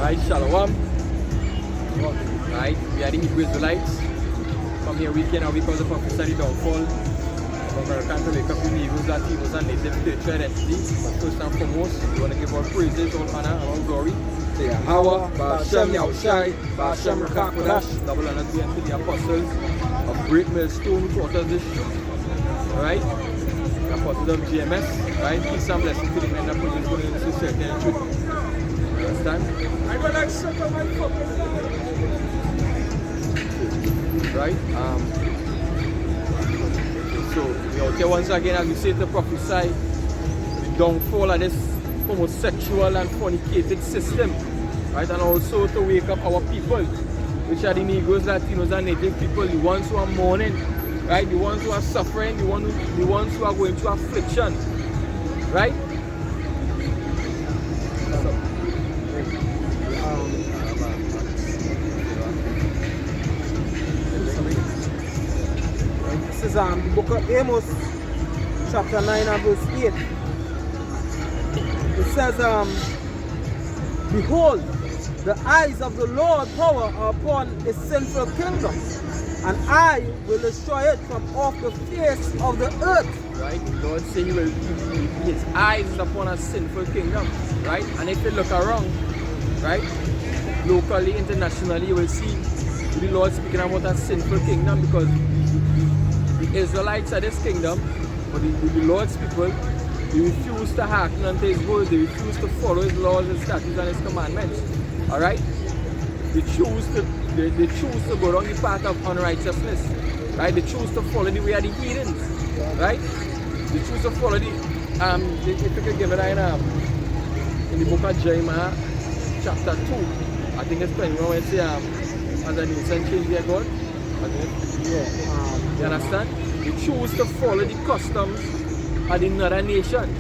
Right, Shalom. Right, we are the Hebrew Israelites. Come here weekend and because of prophesy the downfall of American to wake up the Negroes, Latinos, and native spiritual identity. But first and foremost, we want to give our praises, all honor, and all glory to Yahweh, Ba'ashem Yahushai, Ba'ashem Rakakodash, double honor to the apostles of Great Millstone who taught us this truth. Alright? The apostles of GMS, right? Peace and blessing to the men that put this good in society and truth. You understand? I go like suck on my fucking right? So we out here once again, as we say, to prophesy the downfall of this homosexual and fornicated system, right? And also to wake up our people, which are the Negroes, Latinos, and Native people, the ones who are mourning, right? The ones who are suffering, the ones who are going through affliction, right? This is the book of Amos, chapter 9 and verse 8. It says, behold, the eyes of the Lord power are upon a sinful kingdom, and I will destroy it from off the face of the earth. Right? The Lord said his eyes is upon a sinful kingdom, right? And if you look around, right, locally, internationally, you will see the Lord speaking about a sinful kingdom, because the Israelites are this kingdom, but the Lord's people, they refuse to hearken unto his words, they refuse to follow his laws, his statutes, and his commandments. Alright? They choose to go down the path of unrighteousness. Right? They choose to follow the way of the heathens. Right? They choose to follow the if you could give it in the book of Jeremiah, chapter 2. I think it's 21 when it says as a nation change their God. You understand? They choose to follow the customs of the other nations.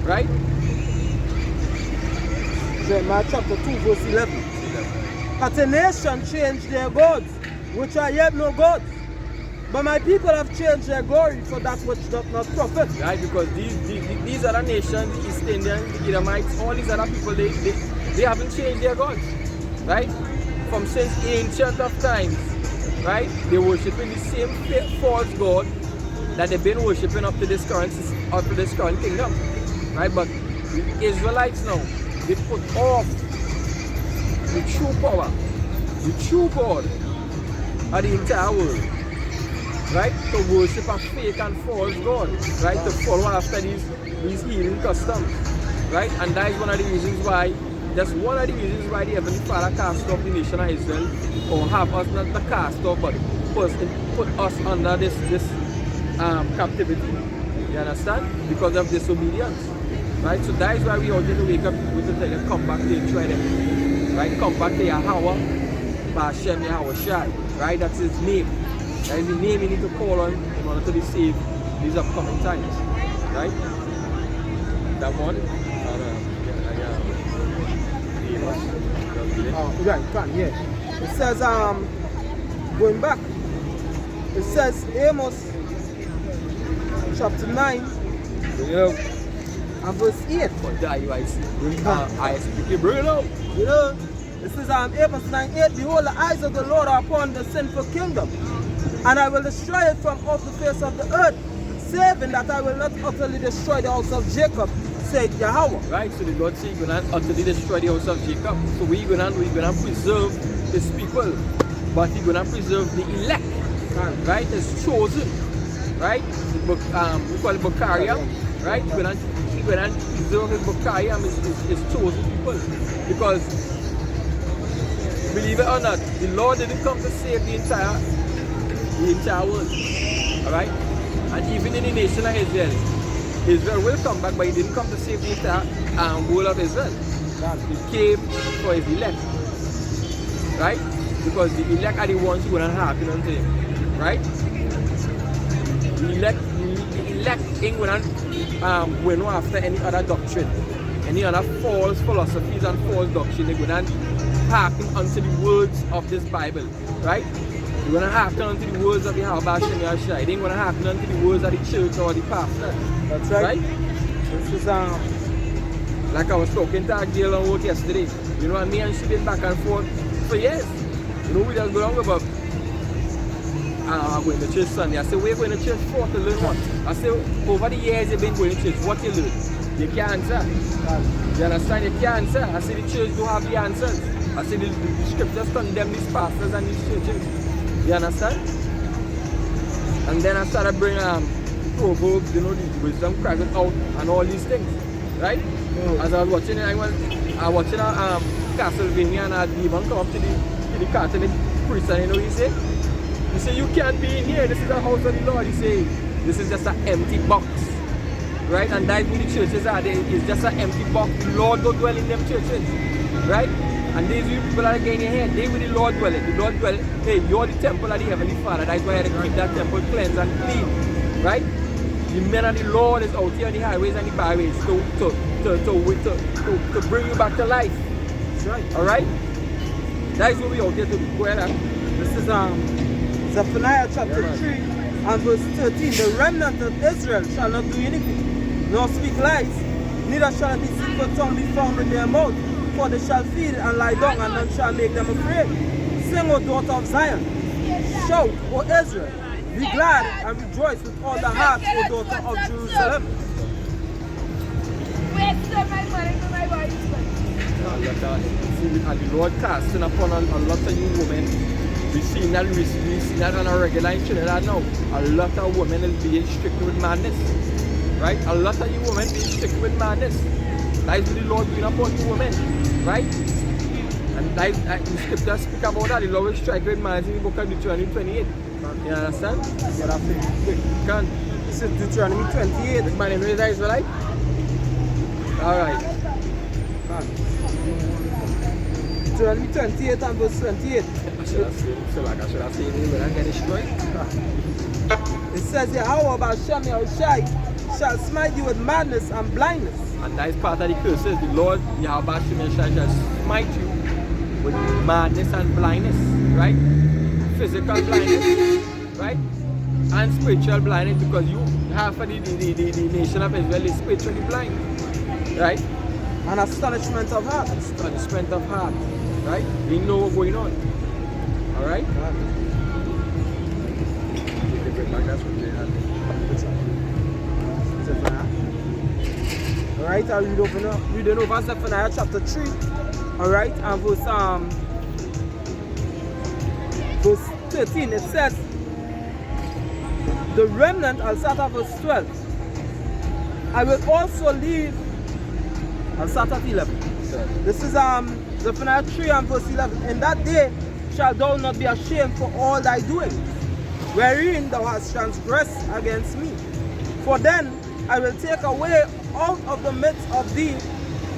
Right? Jeremiah chapter 2 verse 11. That a nation change their gods, which are yet no gods. But my people have changed their glory for that which doth not profit. Right, because these other nations, the East Indians, the Edomites, all these other people, they haven't changed their gods. Right? From since ancient of times. Right? They're worshipping the same false god that they've been worshipping up to this current kingdom. Right? But the Israelites now, they put off the true power, the true God of the entire world, right? To worship a fake and false God, right? To follow after these heathen customs, right? And that is one of the reasons why, that's one of the reasons why the Heavenly Father cast off the nation of Israel, or have us not the cast off, but put us under this captivity. You understand? Because of disobedience. Right? So that is why we all need to wake up with the tell you, come back to the tribe. Right? Come back to Yahweh, Ba'ashem Yahushai. Right? That's his name. That is the name you need to call on in order to be saved these upcoming times. Right? That one? Right, can, yeah. It says, going back, it says Amos chapter 9. Yeah. And verse 8. I speak Hebrew. You know, this is Amos 9:8. Behold, the eyes of the Lord are upon the sinful kingdom, and I will destroy it from off the face of the earth, saving that I will not utterly destroy the house of Jacob, said Yahweh. Right, so the Lord said he's going to utterly destroy the house of Jacob. So we're going to preserve his people, but he's going to preserve the elect. Right, it's chosen. Right, we call it Bokariam. Right, we're going to preserve his Bokariam, his chosen people. Because, believe it or not, the Lord didn't come to save the entire world. Alright? And even in the nation of Israel, Israel will come back, but he didn't come to save the entire world of Israel. He came for his elect. Right? Because the elect are the ones who are going to happen unto him. Right? The elect ain't going to win after any other doctrine, any other false philosophies and false doctrine. They're going to hearken unto the words of this Bible, right? They're going to hearken unto the words of Yahweh Ba'ashem Yahushai. They ain't going to hearken unto the words of the church or the pastor. That's right. Right? This is Like I was talking to Agdale on work yesterday. You know, and me and she been back and forth for years. You know, we just go on about I'm going to church Sunday. I said, we're going to church for to learn what? I said, over the years you've been going to church, what you learn? You can't answer. You understand? You can't answer. I said, the church don't have the answers. I said, the scriptures condemn these pastors and these churches. You understand? And then I started bringing Proverbs, you know, the wisdom cried out and all these things. Right? As I was watching it, I was watching Castlevania and a demon come up to the Catholic priest and you know what he said? He said, you can't be in here, this is the house of the Lord. He said, this is just an empty box. Right? And that's what the churches are. It's just an empty box. The Lord don't dwell in them churches. Right? And these people that are getting in here, they with the Lord dwelling. The Lord dwelling, hey, you're the temple of the Heavenly Father. That's why I had to keep that temple cleansed and clean. Right? The men of the Lord is out here on the highways and the byways to bring you back to life. That's right. Alright? That is what we out here to do. Go ahead. This is Zephaniah chapter 3 and verse 13. The remnant of Israel shall not do iniquity, nor speak lies, neither shall a deceitful tongue be found in their mouth, for they shall feed and lie down, and none shall make them afraid. Sing, O daughter of Zion, shout, O Israel, be glad and rejoice with all the heart, O daughter of Jerusalem. And the Lord casting upon a lot of you women. We see that on a regular in Trinidad now. A lot of women is being stricken with madness. Right? A lot of you women being stricken with madness. That is what the Lord doing upon you women. Right? And that the scriptures speak about that. The Lord will strike with madness in the book of Deuteronomy 28. You understand? Yeah, that's it. You can. This is Deuteronomy 28. This man in the Israelite? Alright. Deuteronomy 28 and verse 28. I should have seen it when I get destroyed. It says here, how about Shem Yahushai shall smite you with madness and blindness. And that is part of the curses. The Lord Yahweh shall smite you with madness and blindness, right? Physical blindness, right? And spiritual blindness, because you half of the nation of Israel is spiritually blind, right? And astonishment of heart. Astonishment of heart, right? They know what's going on. Alright? Alright, I'll read over Zephaniah chapter 3. Alright, and verse 13. It says, the remnant, I'll start at verse 12. I will also leave, I'll start at 11. This is Zephaniah 3 and verse 11. In that day shall thou not be ashamed for all thy doing, wherein thou hast transgressed against me. For then I will take away out of the midst of thee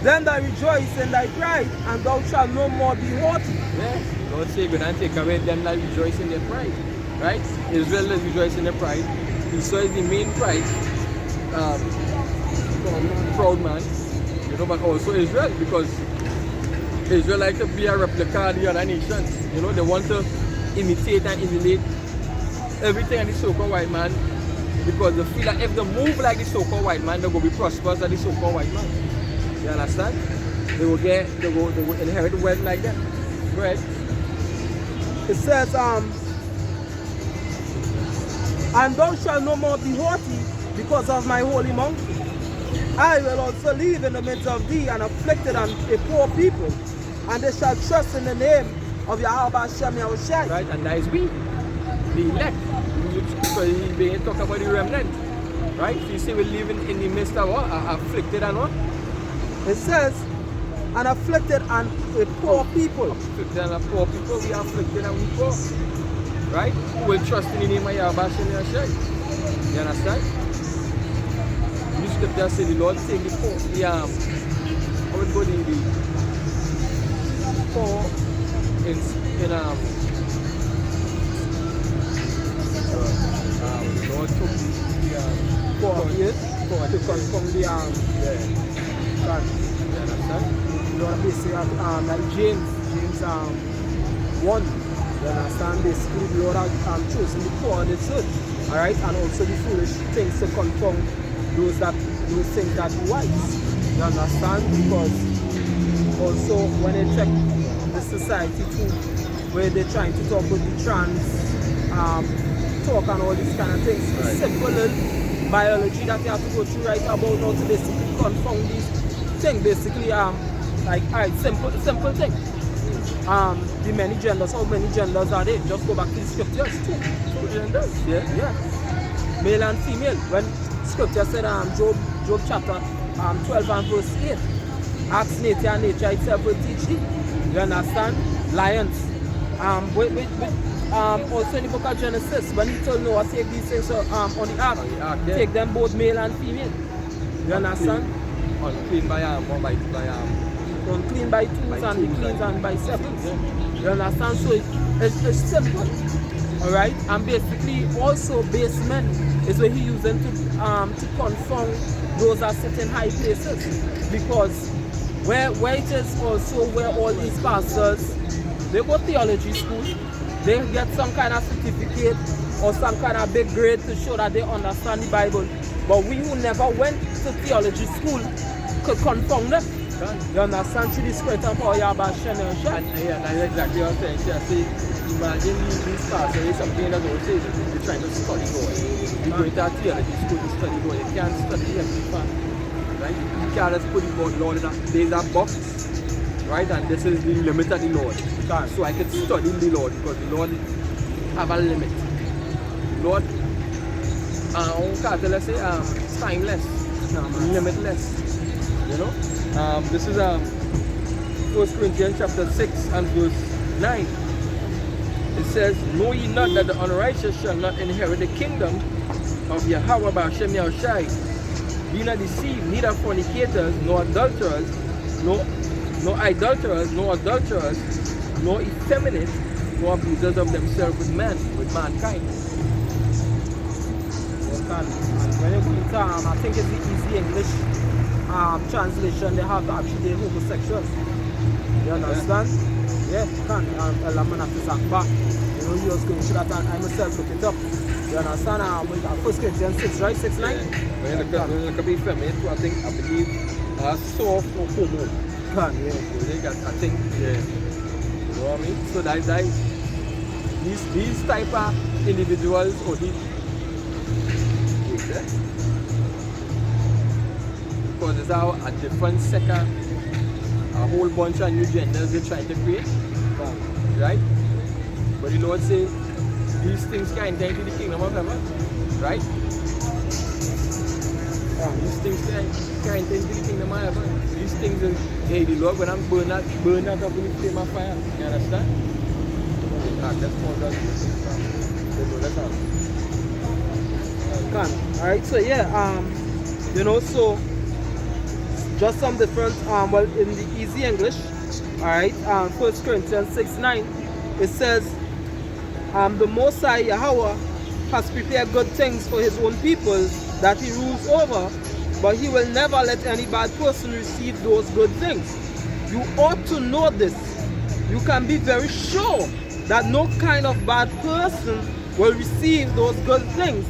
them that rejoice in thy pride, and thou shalt no more be haughty. Yes, Lord say, go and take away them that rejoice in their pride. Right? Israel is rejoicing in their pride. Esau is the main pride, proud man, you know, but also Israel, because Israel like to be a replica of the other nations. You know, they want to imitate and emulate everything of the so-called white man, because they feel that if they move like the so-called white man, they're going to be prosperous like the so-called white man. You understand? They will inherit wealth like that. Go ahead. It says, and thou shalt no more be haughty because of my holy mountain. I will also live in the midst of thee, an afflicted and a poor people, and they shall trust in the name of Yahweh Shem Yahushai. Right, and that is we, the elect. So he's being talk about the remnant. Right? So you see we live in the midst of what? Afflicted and what? It says, an afflicted and a poor people. Afflicted and a poor people, we are afflicted and we poor. Right? Who will trust in the name of Yahweh Shem Yahushai. You understand? The scripture says the Lord take the poor, I would go the poor in the Lord took the Poor, yes? poor To come from the God. You understand? Lord basically like James 1. You understand? Basically the Lord has chosen the poor and the earth. Alright, and also the foolish things to confound those things that be wise. You understand? Because also when they check the society too, where they're trying to talk with the trans talk and all these kind of things. It's simple little biology that you have to go through right about how to basically confound these things. Basically, like alright, simple thing. The many genders, how many genders are there? Just go back to the scriptures. Two genders, yeah. Male and female. When scripture said Job chapter 12 and verse 8. Ask nature and nature itself will teach thee. You understand? Lions. Also in the book of Genesis, when he told Noah take these things on the ark, yeah. Take them both male and female. You understand? Unclean by unclean by twos and be clean and by sevens. Yeah. You understand? So it's simple. Alright? And basically also base men is what he using to confound those that sit in high places. Because where it is also where all these pastors, they go theology school, they get some kind of certificate or some kind of big grade to show that they understand the Bible. But we who never went to theology school could confound them. You understand? Through the spirit of power, Yahweh Shem and Shem. Yeah, that's exactly what I'm saying. See, imagine these pastors, there's something that don't say they're trying to study God. You go into a theology school to study God. You can't study Heavenly Father. Right? You can't just put the Lord in there's a box. Right? And this is the limit of the Lord. So I can study the Lord because the Lord have a limit. Lord, let's say timeless, limitless. You know? This is 1 Corinthians chapter 6 and verse 9. It says, know ye not that the unrighteous shall not inherit the kingdom of Yahweh by Hashem Yahushai? Be not deceived, neither fornicators, nor adulterers, nor idolaters, nor nor effeminate, nor abusers of themselves with mankind. When you go into, I think it's the Easy English translation, they have actually homosexuals. You understand? Yeah, you can. I'm going to have to talk back. You know, you was going through that and I myself look it up. You understand? 1 Corinthians 6, right? 6, 9? Yeah. When you look at effeminate, I believe soft or homo. I think, yeah. You know what I mean? So that these type of individuals or these because it's how a different sector, a whole bunch of new genders they're trying to create. Right? But the Lord say these things can't enter into the kingdom of heaven. Right? These things can't enter into the kingdom of heaven. These things is, hey, the Lord when I'm burn that up in the flame of fire. You understand? That's more than Alright, so yeah, you know, so just some different well in the Easy English, alright, 1 Corinthians 6, 9, it says the Most High Yahweh has prepared good things for his own people that he rules over, but he will never let any bad person receive those good things. You ought to know this. You can be very sure that no kind of bad person will receive those good things.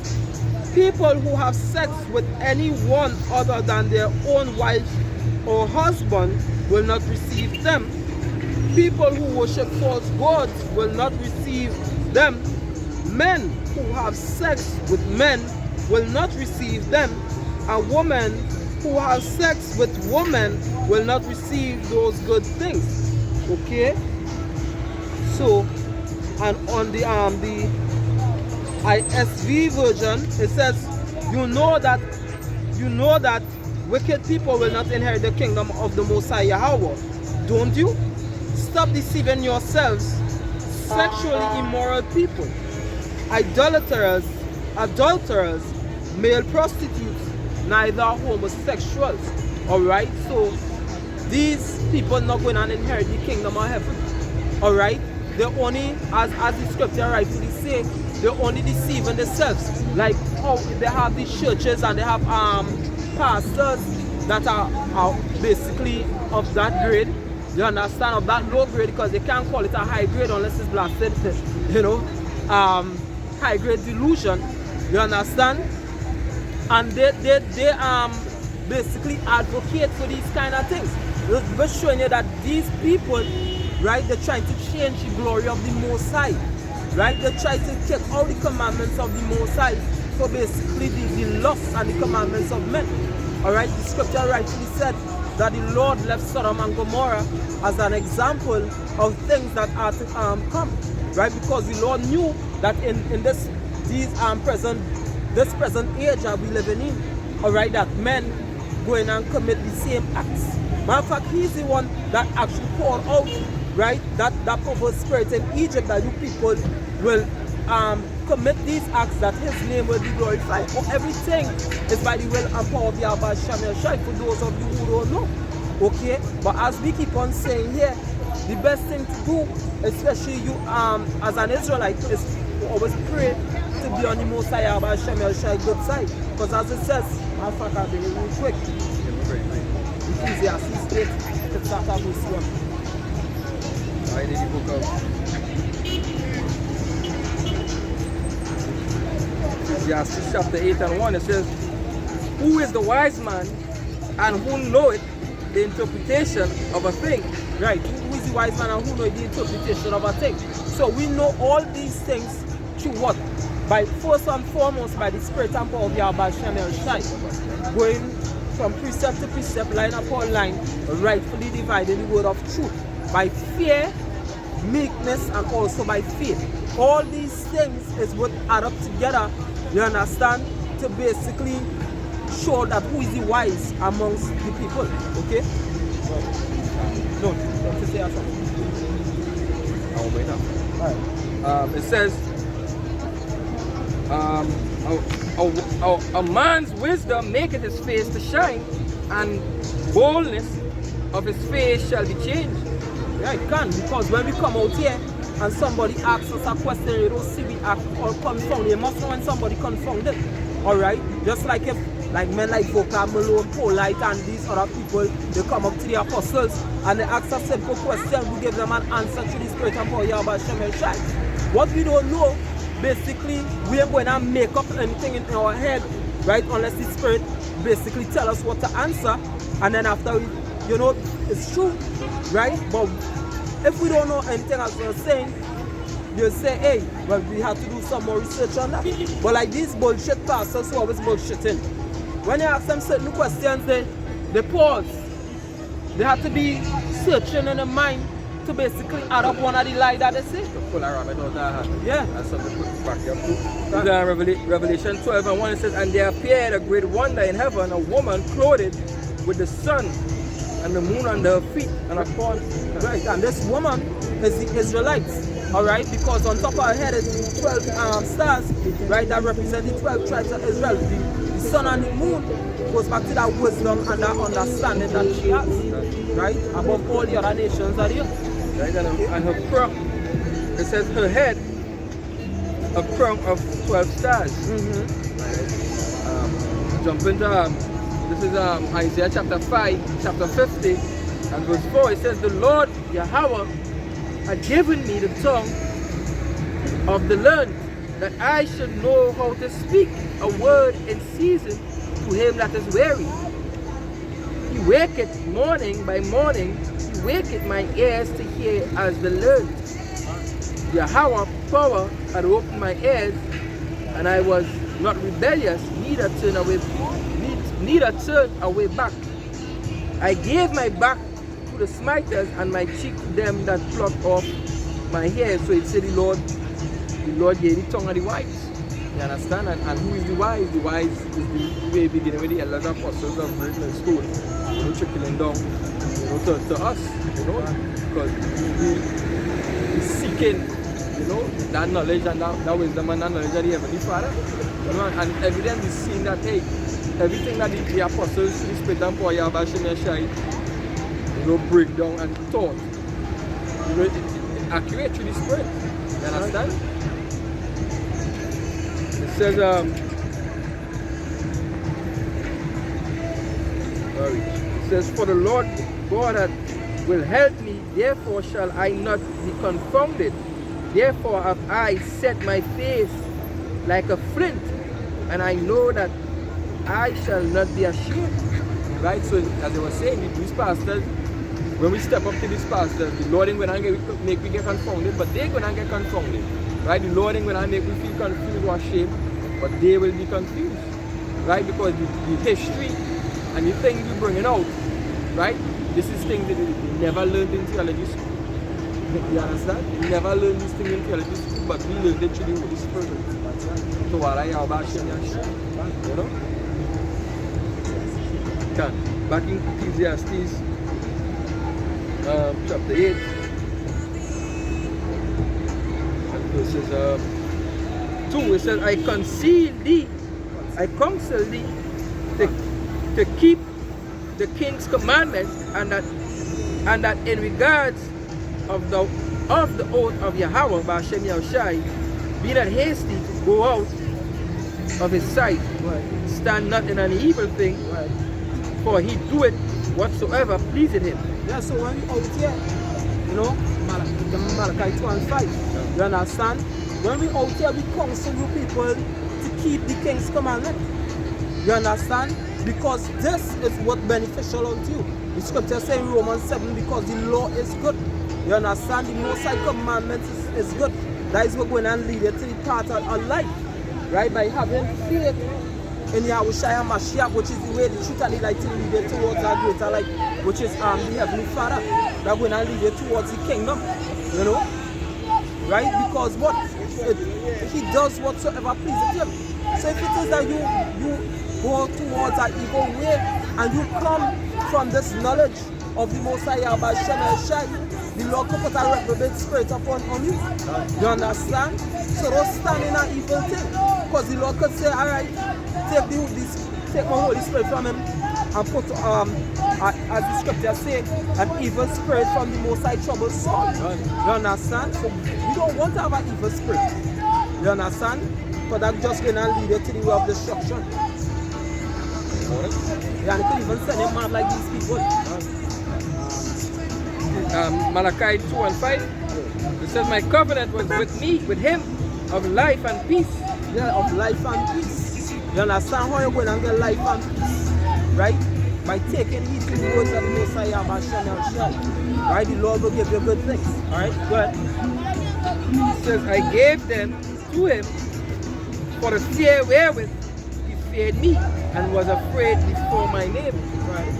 People who have sex with anyone other than their own wife or husband will not receive them. People who worship false gods will not receive them. Men who have sex with men will not receive them. And women who have sex with women will not receive those good things. Okay? So, and on the ISV version, it says, you know that wicked people will not inherit the kingdom of the Most High Yahweh. Don't you? Stop deceiving yourselves. Sexually immoral people, adulterers, male prostitutes, neither homosexuals. Alright, so these people not going to inherit the kingdom of heaven. Alright, they only, as the scripture rightfully say, they're only deceiving themselves. Like how they have these churches and they have pastors that are basically of that grade. You understand? Of that low grade, because they can't call it a high grade unless it's blasted. You know, high grade delusion. You understand? And they basically advocate for these kind of things. We're showing you that these people, right, they're trying to change the glory of the Most High, right? They try to take all the commandments of the Most High for basically the lusts and the commandments of men. All right, the scripture rightly said that the Lord left Sodom and Gomorrah as an example of things that are to come, right? Because the Lord knew that in this present age that we living in, all right, that men go in and commit the same acts. Matter of fact, he's the one that actually poured out, right, that perverse spirit in Egypt, that you people will commit these acts, that his name will be glorified. For everything is by the will and power of Yahweh Shem Yeshai, for those of you who don't know. Okay? But as we keep on saying here, the best thing to do, especially you as an Israelite, is to always pray to be on the Most High Yahweh Shem Yeshai good side. Because as it says, I'll be real quick. Ecclesiastes 8, it's not a verse 1. I did the book of Ecclesiastes chapter 8 and 1. It says, who is the wise man and who knoweth the interpretation of a thing? Right, who is the wise man and who knoweth the interpretation of a thing? So we know all these things through what? By first and foremost by the spirit and power of Yahweh Shem Yeshai, going from precept to precept, line upon line, rightfully dividing the word of truth by fear, meekness, and also by faith. All these things is what add up together, you understand, to basically show that who is the wise amongst the people. Okay? No, don't you say something? I'll wait up. Alright. It says, a man's wisdom maketh his face to shine, and boldness of his face shall be changed. Yeah, it can, because when we come out here and somebody asks us a question, you don't see we act or confound. You must know when somebody confound it. Alright? Just like if men like Voka, Malone, Polite, and these other people, they come up to the apostles and they ask a simple question, we give them an answer to the spirit and power Yahweh Shem Yeshai. What we don't know, basically, we ain't going to make up anything in our head, right? Unless the spirit basically tell us what to answer, and then after we, you know, it's true, right? But if we don't know anything as we're saying, you'll say, hey, well, we have to do some more research on that. But like these bullshit pastors who always bullshitting, when you ask them certain questions, they pause. They have to be searching in the mind to basically add up one of the lies that they say. Pull a rabbit out of her hand. Yeah. That's something to put back your foot. Revelation 12 and 1, it says, and there appeared a great wonder in heaven, a woman clothed with the sun and the moon under her feet and upon. Right, and this woman is the Israelites, all right, because on top of her head is 12 stars, right, that represent the 12 tribes of Israel. The sun and the moon goes back to that wisdom and that understanding that she has, right, above all the other nations are here. Right, and her crown, it says her head, a crown of 12 stars. Jump into this is Isaiah chapter 5, chapter 50, and verse 4. It says, the Lord Yahweh had given me the tongue of the learned, that I should know how to speak a word in season to him that is weary. He waketh morning by morning, he waketh my ears to hear as the learned. Yahweh power had opened my ears, and I was not rebellious, neither turned away back. I gave my back to the smiters, and my cheek to them that plucked off my hair. So it said the Lord gave the tongue of the wise. You understand? And who is the wise? The wise is the way beginning with the elders and apostles of Britain and school. You know, trickling down, you know, to us, you know, because we seeking, you know, that knowledge and that wisdom and that knowledge of the Heavenly Father. You know, and evidently we've seen that, hey, everything that the apostles, the Spirit and power Yahweh Shem Yeshai, you know, break down and taught, you know, it accurate through the Spirit. You understand? It says, it says, for the Lord God will help me, therefore shall I not be confounded. Therefore have I set my face like a flint, and I know that I shall not be ashamed. Right? So as I was saying, these pastors, when we step up to these pastors, the Lord ain't gonna make we get confounded, but they're gonna get confounded. Right? The Lord ain't gonna make we feel confused or ashamed, but they will be confused. Right? Because the history and the things we're bringing out, right? This is things that we never learned in theology school. You understand? We never learned these things in theology school, but we learned it through the Holy Spirit. So what I have you know? Back in Ecclesiastes chapter 8 and verses 2, it says, I counsel thee to keep the king's commandments, and that in regards of the oath of Yahweh by Hashem Yahushai, be not hasty to go out of his sight, Right. stand not in an evil thing, Right. for he doeth whatsoever pleaseth him. Yeah, so when we out here, you know, Malachi 2 and 5, you understand? When we out here, we counsel you people to keep the king's commandment. You understand? Because this is what beneficial unto you. The scripture says in Romans 7, because the law is good. You understand? The Most High commandment is good. That is what going to lead you to the path of life. Right? By having faith in Yahushua Mashiach, which is the way, the truth, and the light to lead you towards our greater life, which is the Heavenly Father. That going to lead you towards the kingdom. You know? Right? Because what? He does whatsoever pleases him. So if it is that you go towards an evil way and you come from this knowledge of the Most High Yahweh Shai, the Lord could put a reprobate spirit upon you. You understand? So don't stand in an evil thing. Because the Lord could say, alright, take my Holy Spirit from him and put, as the scripture say, an evil spirit from the Most High troubled soul. You understand? So you don't want to have an evil spirit. You understand? But that's just going to lead you to the way of destruction. Yeah, and you could even send a man like these people. Malachi 2 and 5, it says, my covenant was with him of life and peace. Yeah, of life and peace. You understand how you're going to get life and peace? Right? By taking heed to the words of the Most High Yahweh. Right? The Lord will give you good things. Alright? Go ahead. It says, I gave them to him for the fear wherewith he feared me and was afraid before my name. Right.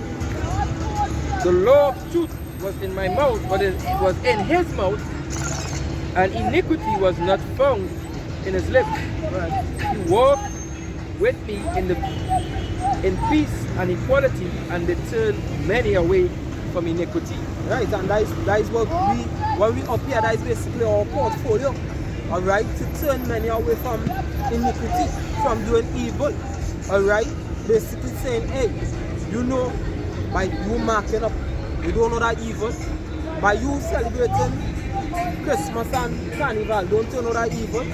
The law of truth was in my mouth, but it was in his mouth, and iniquity was not found in his lips. Right. He walked with me in peace and equality, and they turned many away from iniquity. Right, and that is what when we up here, that is basically our portfolio. Alright, to turn many away from iniquity, from doing evil. Alright, basically saying, hey, you know, by you marking up, you don't know that evil. By you celebrating Christmas and Carnival, don't you know that evil?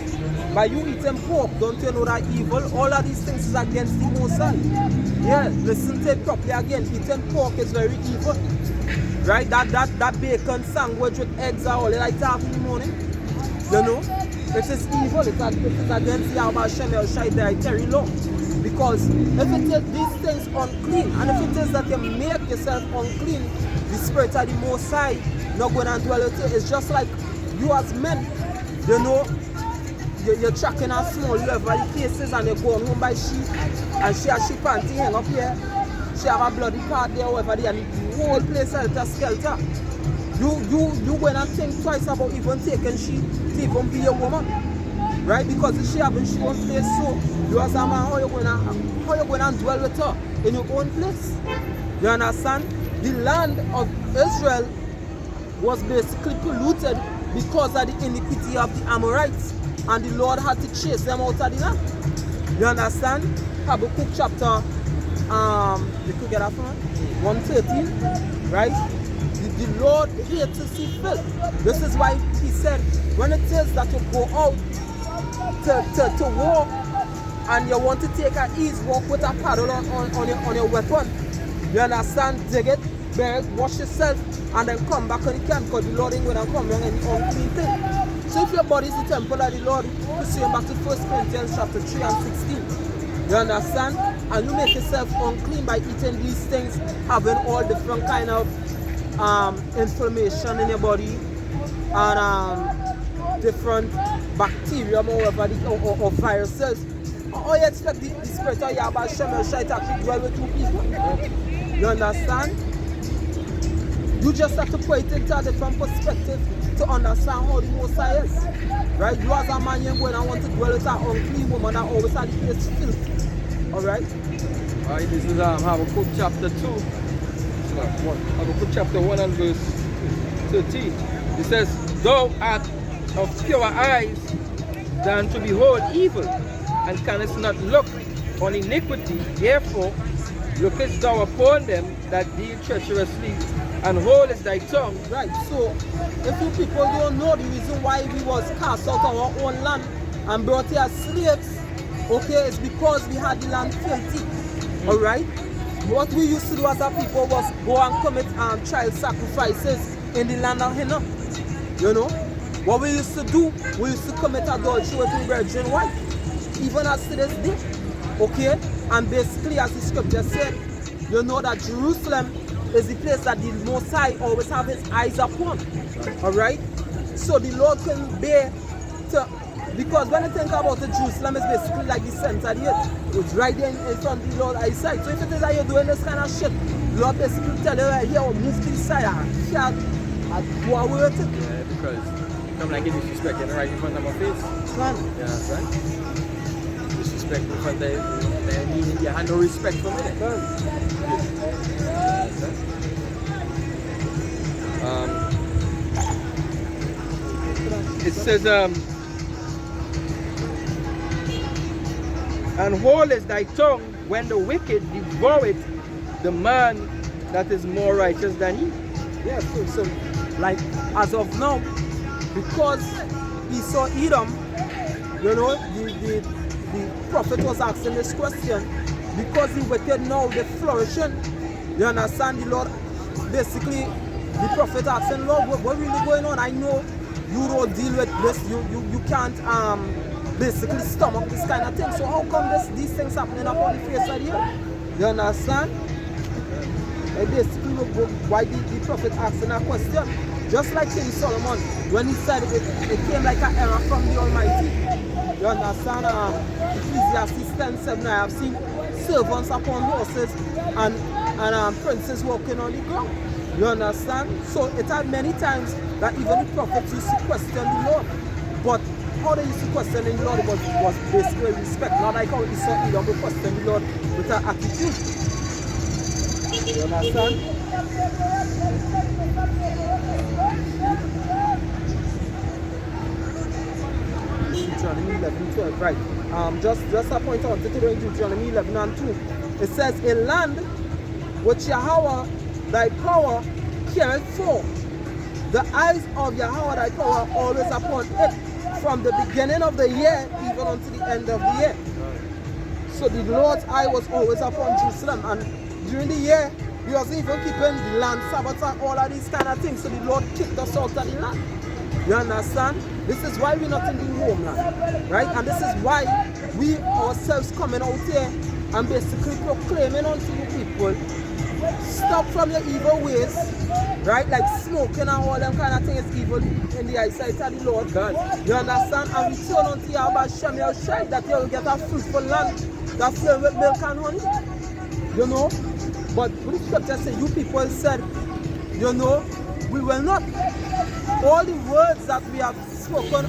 By you eating pork, don't you know that evil? All of these things is against the Most High. Yeah, listen to it properly again. Eating pork is very evil. Right? That bacon sandwich with eggs are all like that in the morning. You know? It is evil. It is against Yahweh Shem El Shai dietary law. Because if it is these things unclean, and if it is that you make yourself unclean, the Spirit of the Most High not going to dwell with you. It's just like you as men, you know, you're tracking a small level of cases and you're going home by sheep, and she has sheep panty hang up here, she have a bloody part there, whatever there, and the whole place helter skelter. You going to think twice about even taking sheep to even be a woman. Right? Because if she having she own place, so you as a man, how you going to dwell with her in your own place? You understand? The land of Israel was basically polluted because of the iniquity of the Amorites, and the Lord had to chase them out of the land. You understand? Habakkuk chapter, you could get that from 113, right? The Lord hates to see filth. This is why he said, when it is that you go out to war and you want to take an ease walk with a paddle on your weapon, you understand? Dig it, bury it, wash yourself, and then come back on the camp, because the Lord ain't going to come around any unclean thing. So if your body is the temple of the Lord, you see him back to 1 Corinthians chapter 3 and 16. You understand? and you make yourself unclean by eating these things, having all different kind of inflammation in your body and different bacteria or viruses. How you expect the spirit of Yahweh Shem El Shai to actually dwell with two people? You understand? You just have to put it into a different perspective to understand how the Most High is. Right? You as a man, you're going to want to dwell with an unclean woman that always has the face filthy. Alright? Alright, this is Habakkuk chapter 2. Habakkuk chapter 1 and verse 13. It says, Thou art of purer eyes than to behold evil, and canst not look on iniquity. Therefore, lookest thou upon them that deal treacherously, and holdest thy tongue. Right, so if you people don't know the reason why we was cast out of our own land and brought here as slaves, okay, it's because we had the land filthy. Alright? What we used to do as a people was go and commit child sacrifices in the land of Hinnom. You know? What we used to do, we used to commit adultery with the virgin wife. Even as to this day. Okay? And basically, as the scripture said, you know that Jerusalem is the place that the Most High always have his eyes upon. Alright? So the Lord can bear to, because when you think about it, Jerusalem is basically like the center of the earth. It's right there in front of the Lord's eyesight. So if it is that you're doing this kind of shit, the Lord basically tell you right here, move to the side and go away with it. Yeah, because I'm like disrespecting right in front of my face. Man. You understand? Disrespect in front of you. You have no respect for me. It says, and hold is thy tongue when the wicked devoureth the man that is more righteous than he. Yeah, so like as of now, because Esau Edom, you know, the prophet was asking this question, because the wicked now they're flourishing. You understand? The Lord basically, the prophet asking, Lord, what really going on? I know you don't deal with this, you can't basically stomach this kind of thing. So how come these things happening up on the face of the earth? You understand? And basically why the prophet asking that question. Just like King Solomon, when he said it came like an error from the Almighty. You understand? Ecclesiastes 10:7, I have seen servants upon horses and princes walking on the ground. You understand? So it had many times that even the prophets used to question the Lord. But how they used to question the Lord was basically respect. Not like how Esau Edom would question the Lord with an attitude. You understand? Deuteronomy 11:12, right. Just a point out to Deuteronomy 11 and 2. It says, a land which Yahweh thy power careth for. The eyes of Yahweh thy power are always upon it, from the beginning of the year even unto the end of the year. So the Lord's eye was always upon Jerusalem, and during the year he wasn't even keeping the land Sabbath and all of these kind of things. So the Lord kicked us out of the land. You understand? This is why we're not in the homeland, right? And this is why we ourselves coming out here and basically proclaiming unto you people, stop from your evil ways, right? Like smoking and all them kind of things is evil in the eyesight of the Lord God. You understand? And return unto Yahweh Shem El Shai, that you will get a fruitful land that flow with milk and honey. You know? But the scripture says, you people said, you know, we will not. All the words that we have spoken,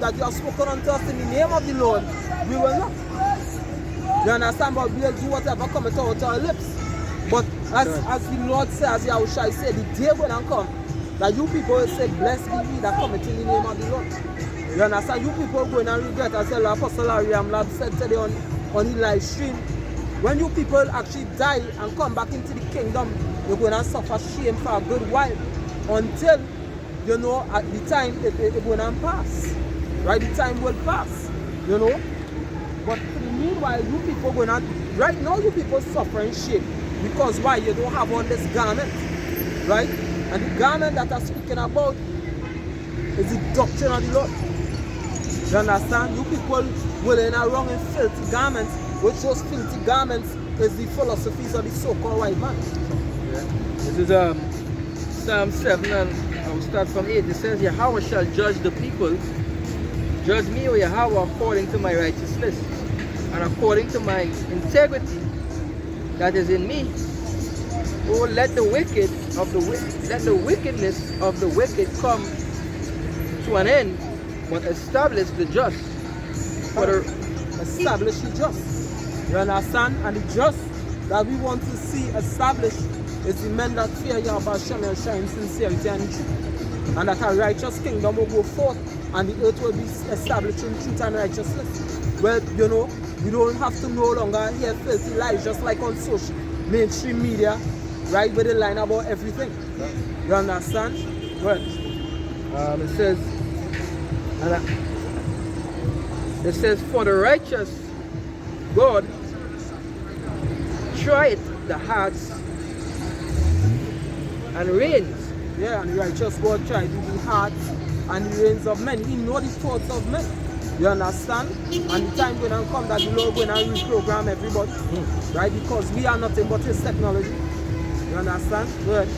that you have spoken unto us in the name of the Lord, we will not. You understand? But we will do whatever cometh out of our lips. But as the Lord says, as Yahushua said, the day will not come that you people will say, blessed be he that cometh in the name of the Lord. You understand? You people going and regret, as the Apostle Ariam Lab said today on the live stream. When you people actually die and come back into the kingdom, you're going to suffer shame for a good while until, you know, at the time it will not pass. Right? The time will pass. You know? But meanwhile, you people going on, right now you people suffering shame. Because why? You don't have on this garment. Right? And the garment that I'm speaking about is the doctrine of the Lord. You understand? You people wearing around in filthy garments which those filthy garments is the philosophies of the so-called white man. Yeah. This is Psalm 7, and I will start from 8. It says, Yahweh shall judge the people. Judge me, O Yahweh, according to my righteousness, and according to my integrity that is in me. Oh, let the wickedness of the wicked come to an end, but establish the just. Establish the just. You understand? And the just that we want to see established is the men that fear Yahweh Shem and shine sincerity and truth. And that a righteous kingdom will go forth and the earth will be established in truth and righteousness. Well, you know, we don't have to no longer hear filthy lies just like on social mainstream media, right, with the line about everything. You understand? Well, it says, for the righteous God trieth the hearts and reins. Yeah, and the righteous God tried the hearts and the reins of men. He knows the thoughts of men. You understand? And the time when I come that the Lord going and reprogram everybody. Right? Because we are nothing but his technology. You understand? Good.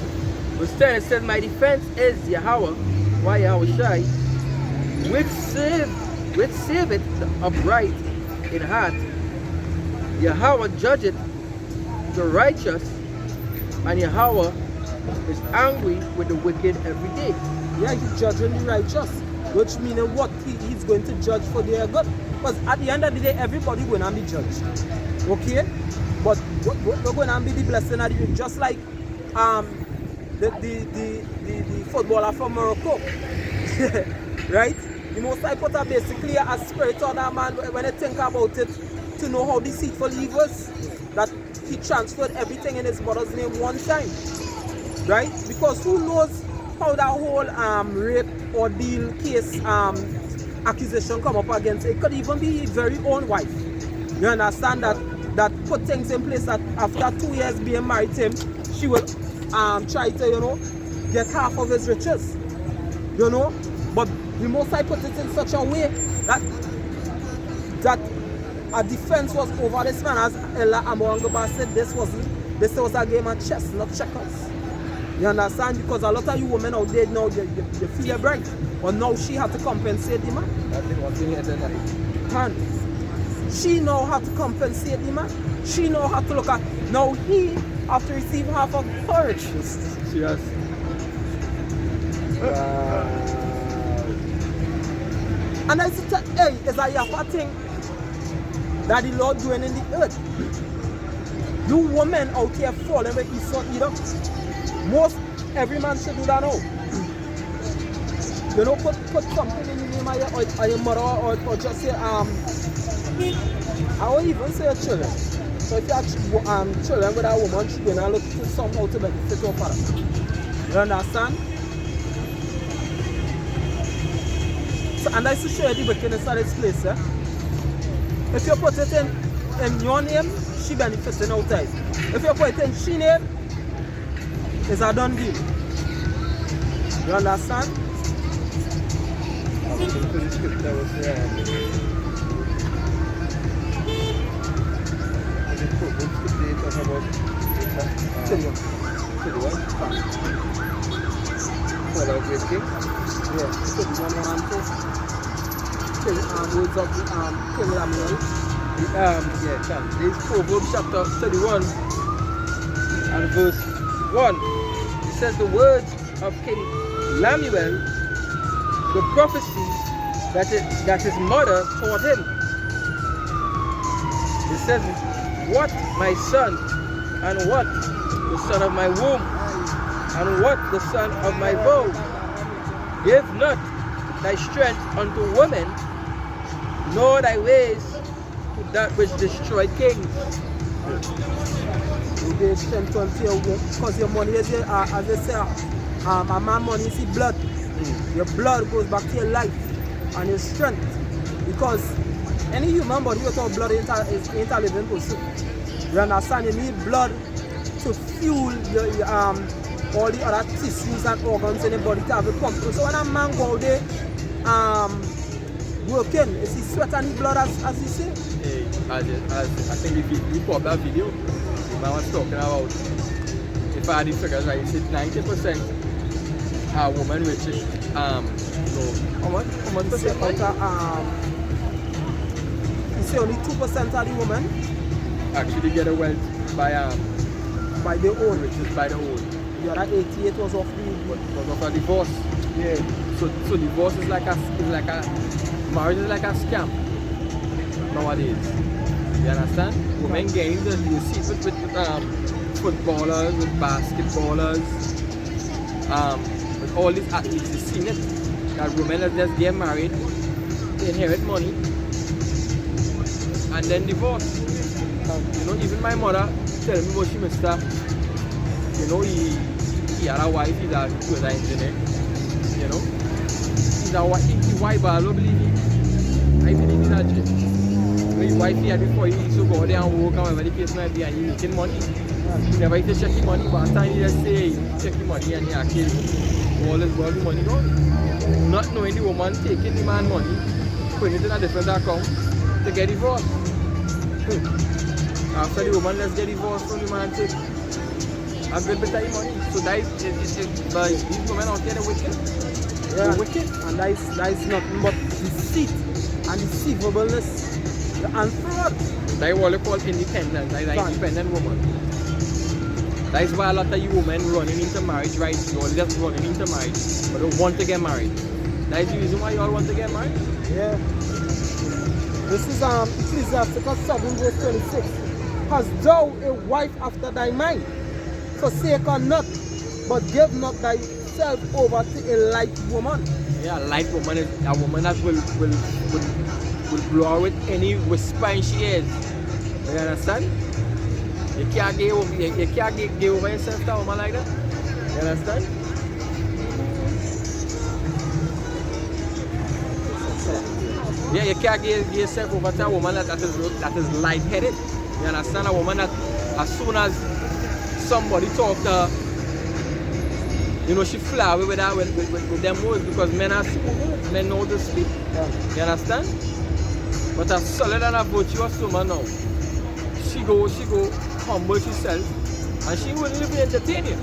Verse 10, it says, my defense is Yahweh, why Yahweh Shai, which saveth the upright in heart. Yahweh judgeth the righteous, and Yahweh is angry with the wicked every day. Yeah, he's judging the righteous, which means what he's going to judge for their good. Because at the end of the day, everybody going to be judged. Okay? But we're going to be the blessing of the just like the footballer from Morocco. Right? The Most High put basically a spirit on that man when they think about it, to know how deceitful he was, that he transferred everything in his mother's name one time. Right? Because who knows how that whole rape ordeal case accusation come up against it. It could even be his very own wife. You understand that put things in place that after 2 years being married to him, she will try to, you know, get half of his riches. You know? But the Most High put it in such a way that a defense was over this man. As Ella Amorangaba said, this was a game of chess, not checkers. You understand? Because a lot of you women out there now, you feel your bright. But now she had to compensate the man. That's what's in here tonight. And she know how to compensate the man. She know how to look at. Now he have to receive half of her riches. Serious. And I said, hey, it's a yapa thing that the Lord doing in the earth. You women out here falling with Esau Edom. Every man should do that now. You know, put something in the name of your mother or just say, I won't even say your children. So if you have children with a woman, she's going to look for somehow to benefit her father. You understand? So, and I should show you the wickedness of this place. Eh? If you put it in your name, she benefits in outside. If you put it in she name, it's a done deal. You understand? Yeah, 31 words of King Lemuel. This Proverbs chapter 31 and verse 1. It says the words of King Lemuel, the prophecy that his mother taught him. It says, what my son, and what the son of my womb, and what the son of my vow. Give not thy strength unto women, nor thy ways to that which destroy kings. You give strength unto your womb, because your money is, as they say, a man's money is his blood. Your blood goes back to your life and your strength. Because any human body without blood ain't a living person. You understand? You need blood to fuel your all the other tissues and organs in the body to have a pump. So when a man go out there working, it's his sweat and his blood as you say. I think if you pop that video, the man was talking about, if I had the figures right, he said 90% are women which is, how much percent? You say only 2% of the women Actually get a wealth by their own. which is by the own. The other 88 was off the Because of a divorce. yeah. So divorce is like a marriage is like a scam nowadays. You understand? Women getting you see it with footballers, with basketballers, with all these athletes, you see it that women that just get married, they inherit money, and then divorce. You know, even my mother tell me what she missed up. You know, he had a wife, he was an engineer. You know, he's a wife, his wife, but I don't believe he. I believe he's a Jew. His wife he had before he used to go there and work and whatever the case might be, and he making money. He never used to check his money, but at time he just say check his money and he actually all the money gone. Not knowing the woman taking the man money, putting it in a different account to get divorced. After the woman let's get divorced from the man take a good bit of money. So that is but these women out there are wicked. Yeah. They're wicked. And that is nothing but deceit and deceivableness and fraud. That is what they call independent. That is an independent woman. That is why a lot of you women running into marriage right now, just running into marriage, but don't want to get married. That is the reason why you all want to get married. Yeah. This is Ecclesiastes 7 verse 26. Hast thou a wife after thy mind? Forsake her not, but give not thyself over to a light woman. Yeah, a light woman is a woman that will blow with any whisper she is. You understand? You can't give over yourself to a woman like that. You understand? Yeah, you can't give yourself over to a woman that is light-headed. You understand? A woman that as soon as somebody talk to her, you know, she fly away with that with them words because men are smooth, men know to speak. Yeah. You understand? But a solid and a virtuous woman now, she go humble herself and she wouldn't even entertain you.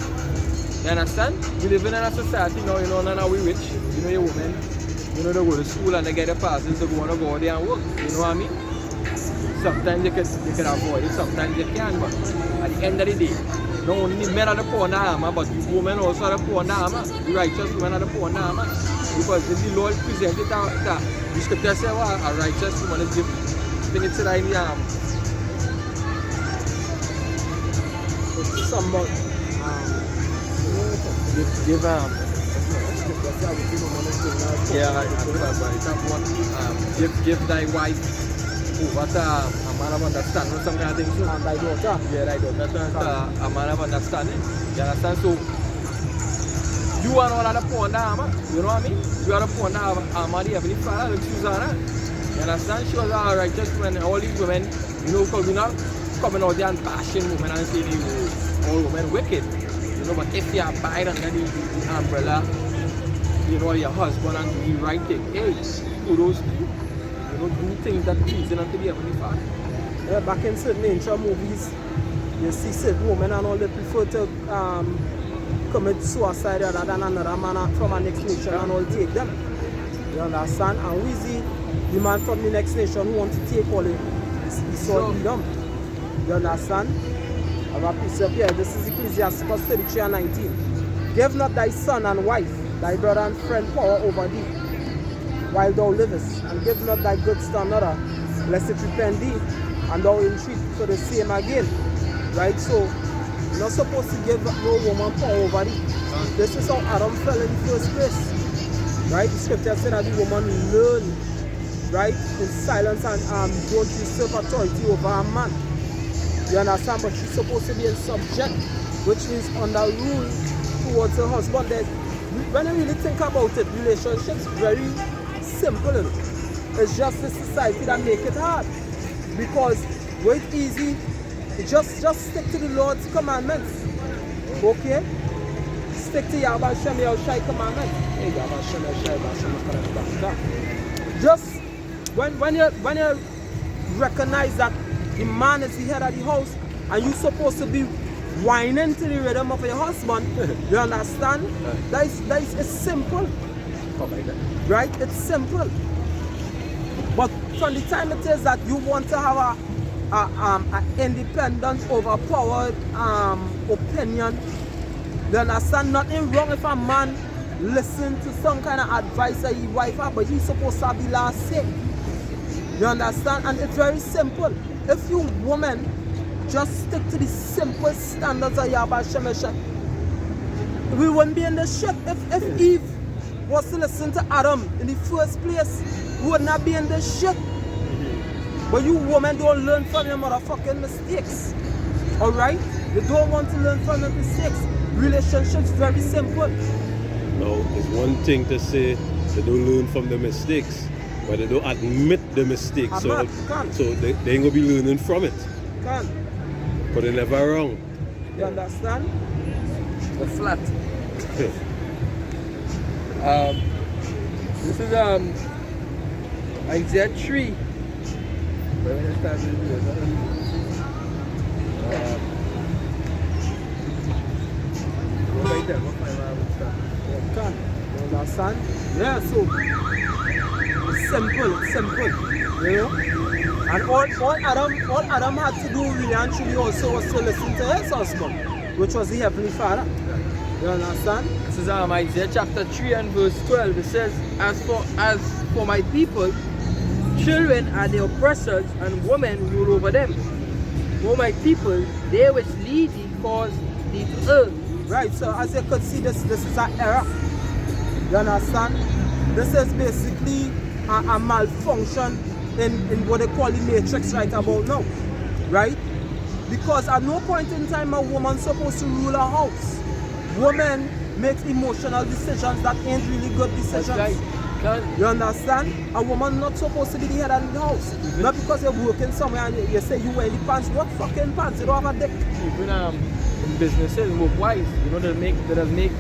You understand? We live in a society now, you know, now we rich. You know, your women, you know, they go to school and they get the passes, they want to go there and work. You know what I mean? Sometimes they can avoid it, sometimes they can, but at the end of the day, not only men are the poor in the armor, but women also are the poor in the armor. The righteous women are the poor in the armor. Because the Lord presented that the scripture says, well, a righteous woman is giving it to the armor. Somebody Give give thy wife over to a man of understanding or some kind of thing. So, and thy daughter. yeah, thy daughter to a man of understanding. You understand? So you are not the poor in the armor. You know what I mean? You are the poor in the armor. The Heavenly Father will choose her. You understand? She was a righteous woman. All these women, you know, because we're not coming out there and bashing women and saying all women wicked. You know, but if you abide under the umbrella, you know, your husband and do the right thing, hey, kudos to you. You know, do things that pleasing unto the Heavenly Father. Yeah, back in certain ancient movies, you see certain women and all they prefer to commit suicide rather than another man from a next nation and all take them. You understand? And we see the man from the next nation who want to take all the sword freedom. You understand? I have a piece up here. This is Ecclesiastes 33 and 19. Give not thy son and wife, thy brother and friend power over thee, while thou livest, and give not thy goods to another, lest it repent thee, and thou entreat for the same again. Right? So, you're not supposed to give no woman power over thee. This is how Adam fell in the first place. Right? The scripture said that the woman learned, right, in silence and don't usurp authority over a man. You understand? But she's supposed to be in subject, which means under rule towards her husband. When you really think about it, relationships very simple. It's just the society that make it hard. Because where it's easy, just stick to the Lord's commandments. Okay? Stick to Yahweh Shem Yahushai commandments. Just when you're recognize that the man is the head of the house and you're supposed to be whining to the rhythm of your husband. You understand? That is it's simple. Oh my God. Right? It's simple. But from the time it is that you want to have a independent, overpowered opinion, you understand? Nothing wrong if a man listen to some kind of advice that his wife have, but he's supposed to have the last say. You understand? And it's very simple. If you women just stick to the simple standards of Yahweh Shemesha, we wouldn't be in the shit. If Eve was to listen to Adam in the first place, we would not be in this shit. But you women don't learn from your motherfucking mistakes. Alright? You don't want to learn from your mistakes. Relationships very simple. No, it's one thing to say they don't learn from the mistakes, but they don't admit the mistakes. So they ain't gonna be learning from it. Can't. But they're never wrong. You understand? The flat. This is Isaiah 3. Wait, when I start with this, go right there, go find where I would start. Can. You understand? Yeah, so it's simple, you know? And all Adam had to do really and truly also was to listen to his husband, which was the Heavenly Father. You understand? This is Isaiah chapter 3 and verse 12. It says, As for my people, children are the oppressors, and women rule over them. O my people, they which lead thee cause thee to err. Right, so as you could see, this is an error. You understand? This is basically a malfunction in what they call the matrix right about now. Right? Because at no point in time a woman's supposed to rule a house. Women make emotional decisions that ain't really good decisions. That's right. You understand? A woman not supposed to be the head of the house. Not because you're working somewhere and you say you wear the pants. What fucking pants? You don't have a dick. Even in businesses, work-wise, you know, they don't make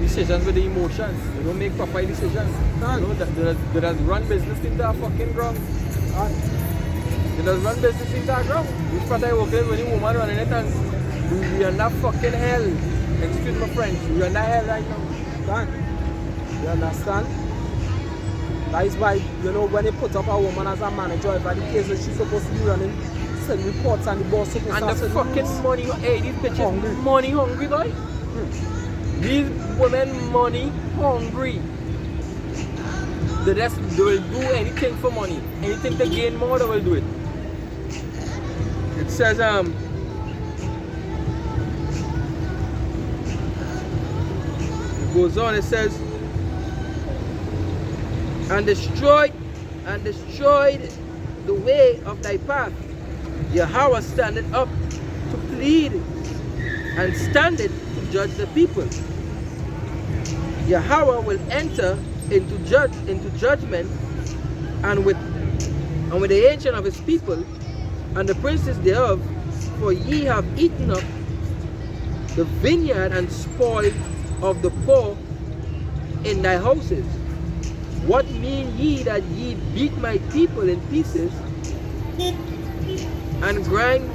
decisions with the emotions. They don't make proper decisions. You know, they just run business into a fucking ground. They just run business into a ground. Which part I work with when the woman running it and we are not fucking hell. Excuse my French, we are not hell right now. You understand? That is why, you know, when they put up a woman as a manager, if the case that she's supposed to be running, send reports and the boss supposed to and the fucking money, hey, these bitches money hungry, boy. These women money hungry. They will do anything for money. Anything to gain more, they will do it. It says, it goes on, it says, and destroyed the way of thy path. Yahweh standeth up to plead and standeth to judge the people. Yahweh will enter into judgment and with the ancient of his people and the princes thereof, for ye have eaten up the vineyard and spoil of the poor in thy houses. What mean ye that ye beat my people in pieces and grind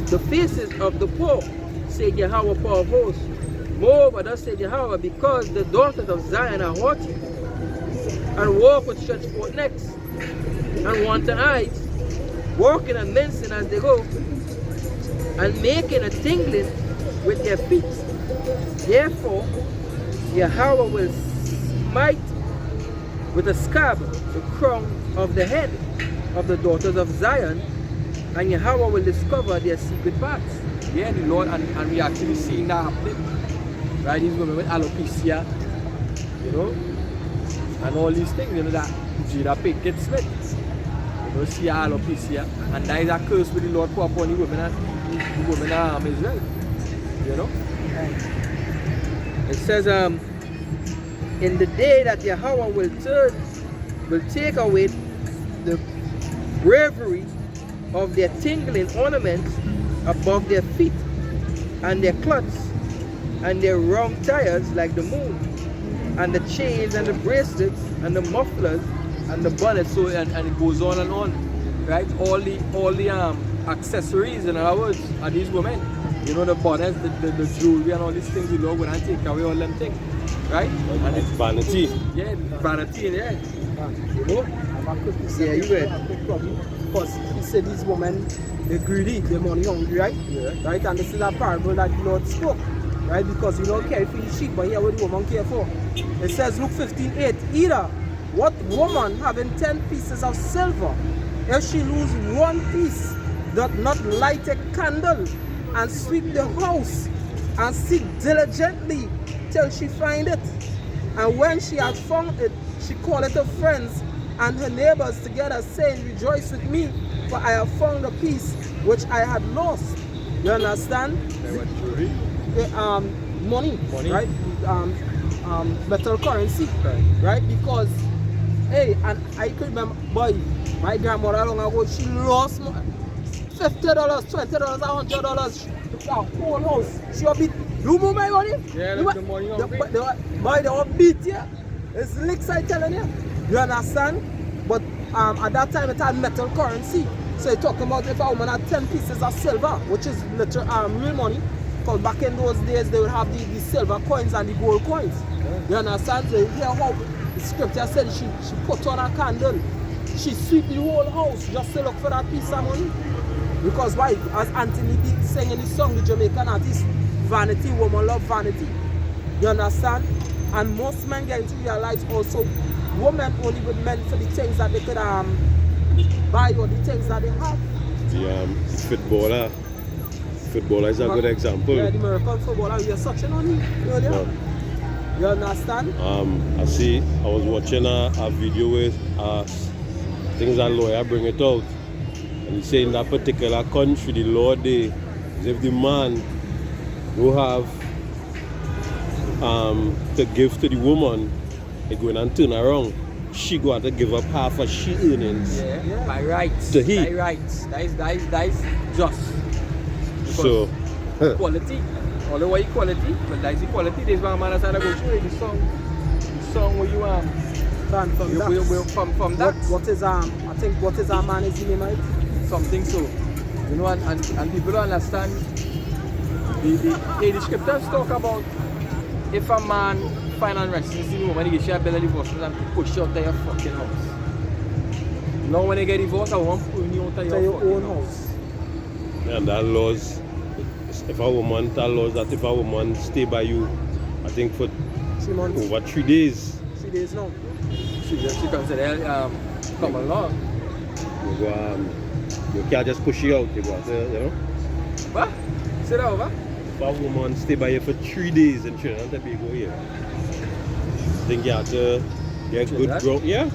the faces of the poor, said Yahweh, power of hosts? Moreover, thus said Yahweh, because the daughters of Zion are haughty, and walk with stretched forth necks, and wanton eyes, walking and mincing as they go, and making a tingling with their feet. Therefore, Yahweh will smite with a scab the crown of the head of the daughters of Zion, and Yahweh will discover their secret parts. Yeah, the Lord, and we actually seeing that happening. Right, these women with alopecia, you know, and all these things, you know, that Jada Pinkett Smith, you know, she has alopecia, and that is a curse with the Lord put upon the women as well, you know. It says, in the day that Yahweh will take away the bravery of their tingling ornaments above their feet, and their cloths, and their round tires like the moon, and the chains and the bracelets and the mufflers and the bonnet, so and it goes on, right? All the accessories, in other words, are these women. You know, the bonnets, the jewelry and all these things, you know, when I take away all them things, right? And it's vanity. Yeah, vanity, yeah. You know, yeah, you read. Because he said these women, they're greedy, they're money hungry, right? Yeah. Right, and this is a parable that the Lord spoke, right? Because you don't care for your sheep, but here what the woman care for. It says, Luke 15:8, either what woman having 10 pieces of silver, if she lose one piece, doth not light a candle and sweep the house and seek diligently till she find it. And when she has found it, she calleth her friends and her neighbors together, saying, rejoice with me, for I have found a piece which I had lost. You understand? Money, right? Metal currency, right? Because, hey, and I could remember, boy, my grandmother long ago, she lost $50, $20, $100, the whole house. She will beat. You move my money? Yeah, the money boy, they will beat you. It's licks, I telling you. You understand? But at that time, it had metal currency. So you're talking about if a woman had 10 pieces of silver, which is real money. Because back in those days, they would have the silver coins and the gold coins. You understand? So you hear how the scripture said she put on a candle. She sweep the whole house just to look for that piece of money. Because why? As Anthony B sang in the song, the Jamaican artist, vanity, woman love vanity. You understand? And most men get into their lives also, women only with men for the things that they could buy or the things that they have. The footballer is a good example. Yeah, the American footballer, we are such an only. You understand? I was watching a video with things a lawyer bring it out. And he say in that particular country, the law is if the man who have to give to the woman, they go and turn around, she go have to give up half of she earnings. Yeah. By rights. To he. By rights. That is just. Because So equality. Although equality, but that is equality. There's one man that's going to show you the song where you are. From that. What is I think what is our man is the name, right? Something so. You know, and people don't understand. The scriptures talk about if a man find unrighteousness in the woman, he gets a bill of divorce and push you out of your fucking house. Now when they get divorced, I want to pull you out of your own fucking house. and that laws, if a woman, that laws that if a woman stay by you, I think for 3 months. over 3 days, 3 days now. She consider common law. you can't just push you out, you got to, you know. What? Say that over? If a woman stay by you for 3 days in Trinidad and Tobago here, I think you have to get good growth. Yeah.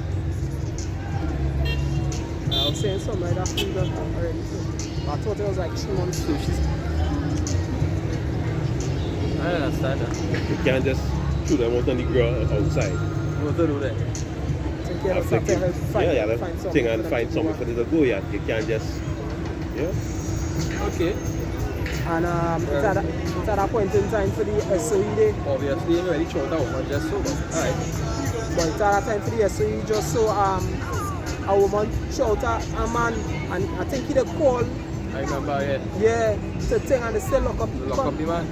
I was saying something like that already. So I thought it was like 3 months. So she's. I don't understand that. You can't just shoot them out on the ground outside. What to do that? You have to find something for them to go yet. You can't just, yeah. Okay. And it's at a point in time for the SOE day. Obviously, you already showed that woman just so. Alright. But it's at a time for the SOE just so a woman shout at a man, and I think he did call. I remember, yeah. Yeah, to thing and they still lock up. Lock up the man.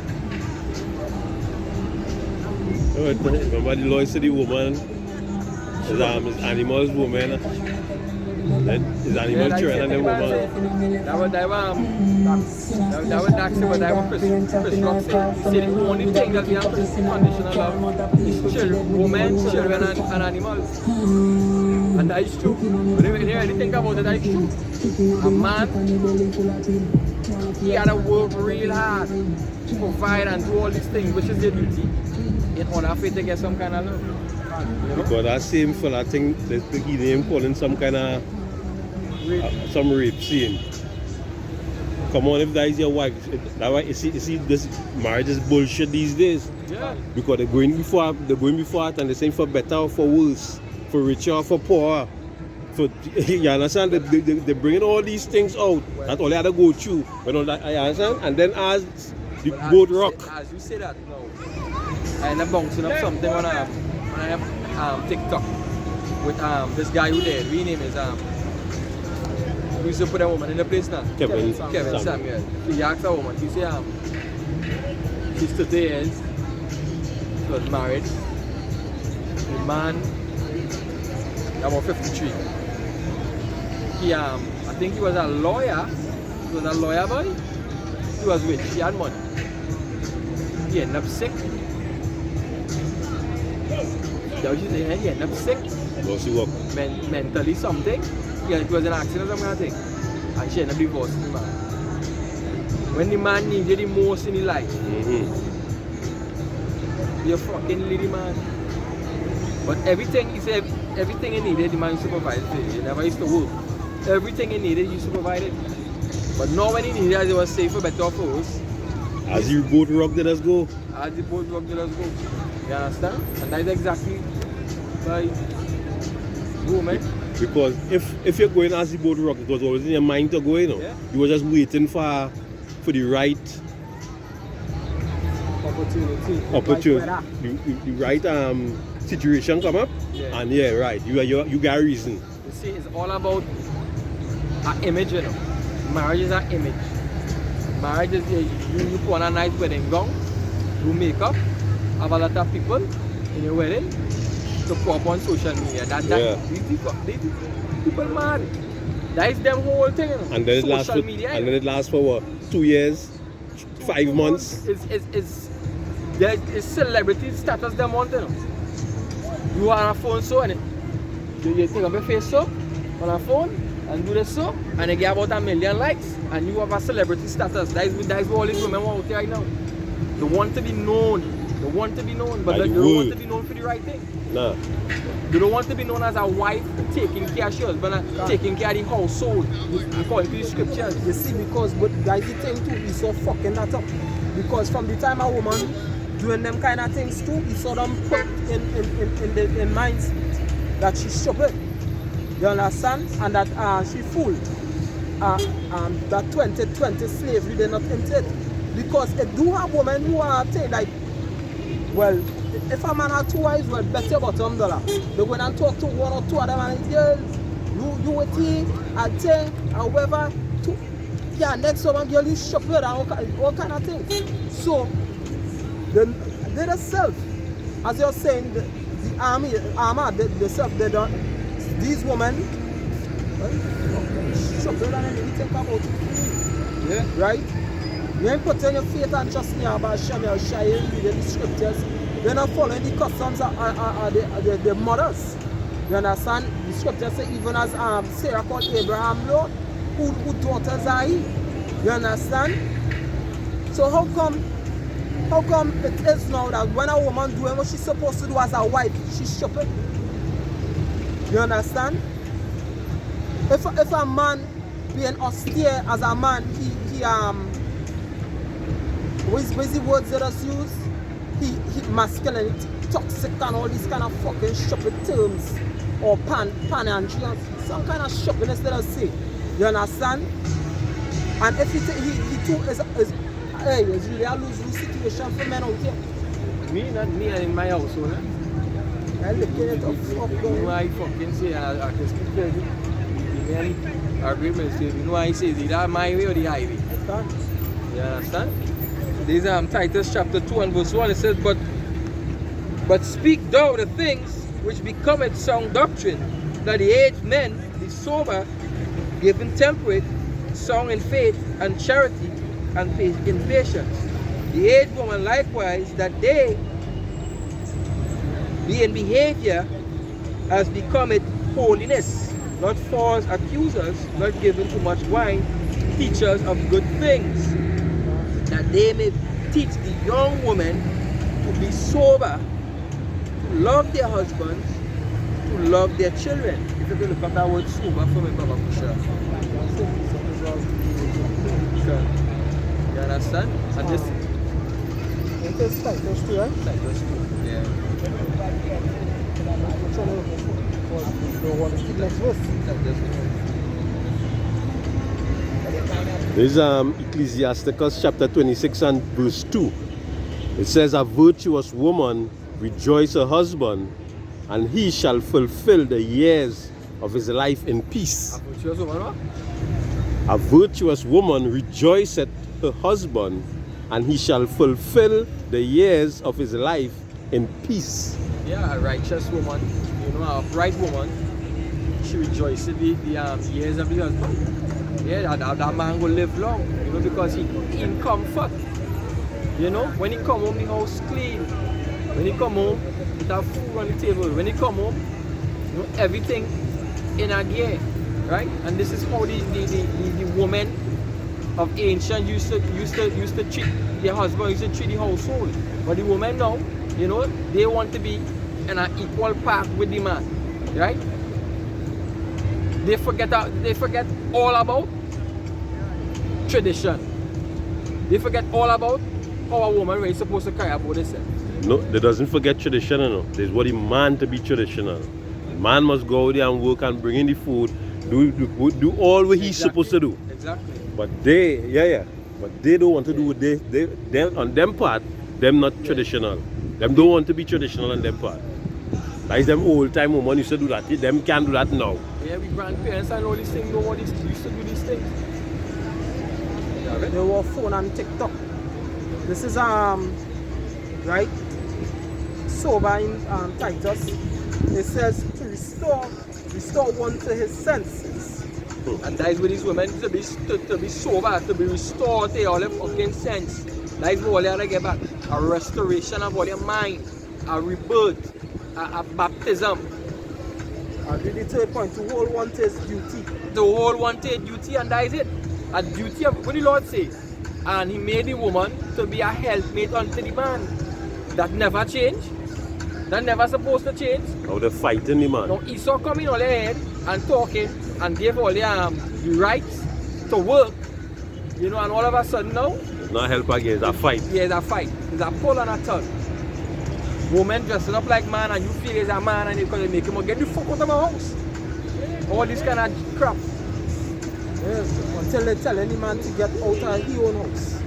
Remember the law said the woman is animals woman. Is animal children and then woman. That was actually what Chris Rock said. He said the only thing that we have conditional love is children, women, children and animals. And that is true. But if you really think about it, that is true. A man, he had to work real hard to provide and do all these things, which is their duty, in order for it to get some kind of love. You know? Because that same fella thing, he name calling some kind of some rape scene. Come on, if that is your wife, that's why you see this marriage is bullshit these days. Yeah. Because they're going before it and they're saying for better or for worse, for richer or for poorer. For you understand? They're bringing all these things out. That's all they had to go through. When all that, you understand? And then as the boat rock. As you say that now, I end up bouncing up something on TikTok. with this guy who there. His name is we used to put a woman in the place now. Kevin Samuel. He asked a woman, he said she's 30 years, she was married. The man about 53. He I think he was a lawyer. He was a lawyer boy. He was rich, he had money. He ended up sick. That was he ended up sick. Lost the work. Mentally something. Yeah, it was an accident or something, and she ended up divorcing the man. When the man needed the most in his life, you're fucking little man. But everything he said, everything he needed, the man used to provide it. He never used to work. Everything he needed, he used to provide it. But now when he needed it, it was safer, better for us. As you both rock, let us go. As the boat rock, let us go. You understand? And that's exactly by woman. Because if you're going as the boat rock, it was always in your mind to go, you know. Yeah. You were just waiting for the right Opportunity. the right situation come up. Yeah. And yeah, right. You got a reason. You see, it's all about an image, you know. Marriage is an image. Marriage is you put on a nice wedding gown, do makeup, have a lot of people in your wedding to put up on social media. These people mad. That is them whole thing, you know. And then social media. and then it lasts for what? 2 years? 5 months? It's celebrity status them want, you know. You are on a phone so and you take up your face so on a phone and do this so and they get about 1 million likes and you have a celebrity status. That is what all these women want out there right now. They want to be known. They want to be known, but they don't want to be known for the right thing. Nah. They don't want to be known as a wife taking care of yours, but not taking care of the household according to the scriptures. You see, because but guys, the thing too, he saw fucking that up. Because from the time a woman doing them kind of things too, he saw them put in minds that she's stupid. You understand? And that she fooled. That 2020 slavery they're not into it. Because it do have women who are saying like, well, if a man has 2 wives, well, bet your bottom dollar. They go and talk to 1 or 2 of them and girls, you with him, I think, however, yeah, next one girl you shop with and all kind of things. So they themselves, as you're saying, the armor, they self, they don't. These women, well, shop with and then you think about it. Yeah. Right? You ain't putting your faith and trust me about Shamil Shai, reading the scriptures. They're not following the customs of the mothers. You understand? The scripture says even as Sarah called Abraham Lord, who daughters are he? You understand? So how come it is now that when a woman doing what she's supposed to do as a wife, she's stupid? You understand? If a man being austere as a man, he what's the words that us use? He masculinity, toxic and all these kind of fucking stupid terms or panandry, some kind of stupidness that I say. You understand? And if he too is really a lose-lose situation for men out here. Me in my household, I look at it up. I fucking say, I can speak for you. The men agreement say, you know I say, is either my way or the highway. Okay. You understand? This is Titus chapter 2 and verse 1. It says, But speak thou the things which becometh sound doctrine, that the aged men be sober, given temperate, sound in faith and charity, and in patience. The aged woman likewise, that they be in behavior as becometh holiness, not false accusers, not given to much wine, teachers of good things, that they may teach the young women to be sober, to love their husbands, to love their children. If you can look up that word sober for me, Baba Kusha. You understand? And this Titus 2, right? Titus 2. Yeah. This is Ecclesiasticus chapter 26 and verse 2. It says, a virtuous woman rejoices her husband, and he shall fulfill the years of his life in peace. A virtuous woman, what? A virtuous woman rejoiceth her husband, and he shall fulfill the years of his life in peace. Yeah, a righteous woman, you know, a upright woman, she rejoices the years of the husband. Yeah, that man will live long, you know, because he in comfort. You know, when he come home, the house clean. When he come home, it have food on the table. When he come home, you know, everything in a gear, right? And this is how the women of ancient used to treat their husband, used to treat the household. But the women now, you know, they want to be in an equal path with the man, right? They forget all about tradition. They forget all about how a woman really supposed to carry about herself. No, they doesn't forget traditional. No. There's what the man to be traditional. The man must go there and work and bring in the food, do all what he's supposed to do. Exactly. But but they don't want to do what they on them part, them not traditional. Them don't want to be traditional on them part. Like them old time women used to do that. Them can't do that now. Yeah, we grandparents and all these things know what used to do these things. They were phone and TikTok. This is right, sober in Titus. It says to restore one to his senses. And that is with these women to be sober, to be restored to all their fucking sense. That is what they have to get back. A restoration of all their mind, a rebirth, a baptism. And the third point, to hold one to his duty. To hold one to his duty, and that is it. A duty of what the Lord says. And he made the woman to be a helpmate unto the man. That never changed. That never supposed to change. How they fighting the man. Now Esau coming all ahead and talking and gave all the rights to work. You know, and all of a sudden now, It's not help again, it's a fight. yeah, it's a fight. It's a pull and a tug. Woman dressing up like man and you feel he's a man and because they make him get the fuck out of my house. All this kind of crap. Yes, until they tell any man to get out of his own house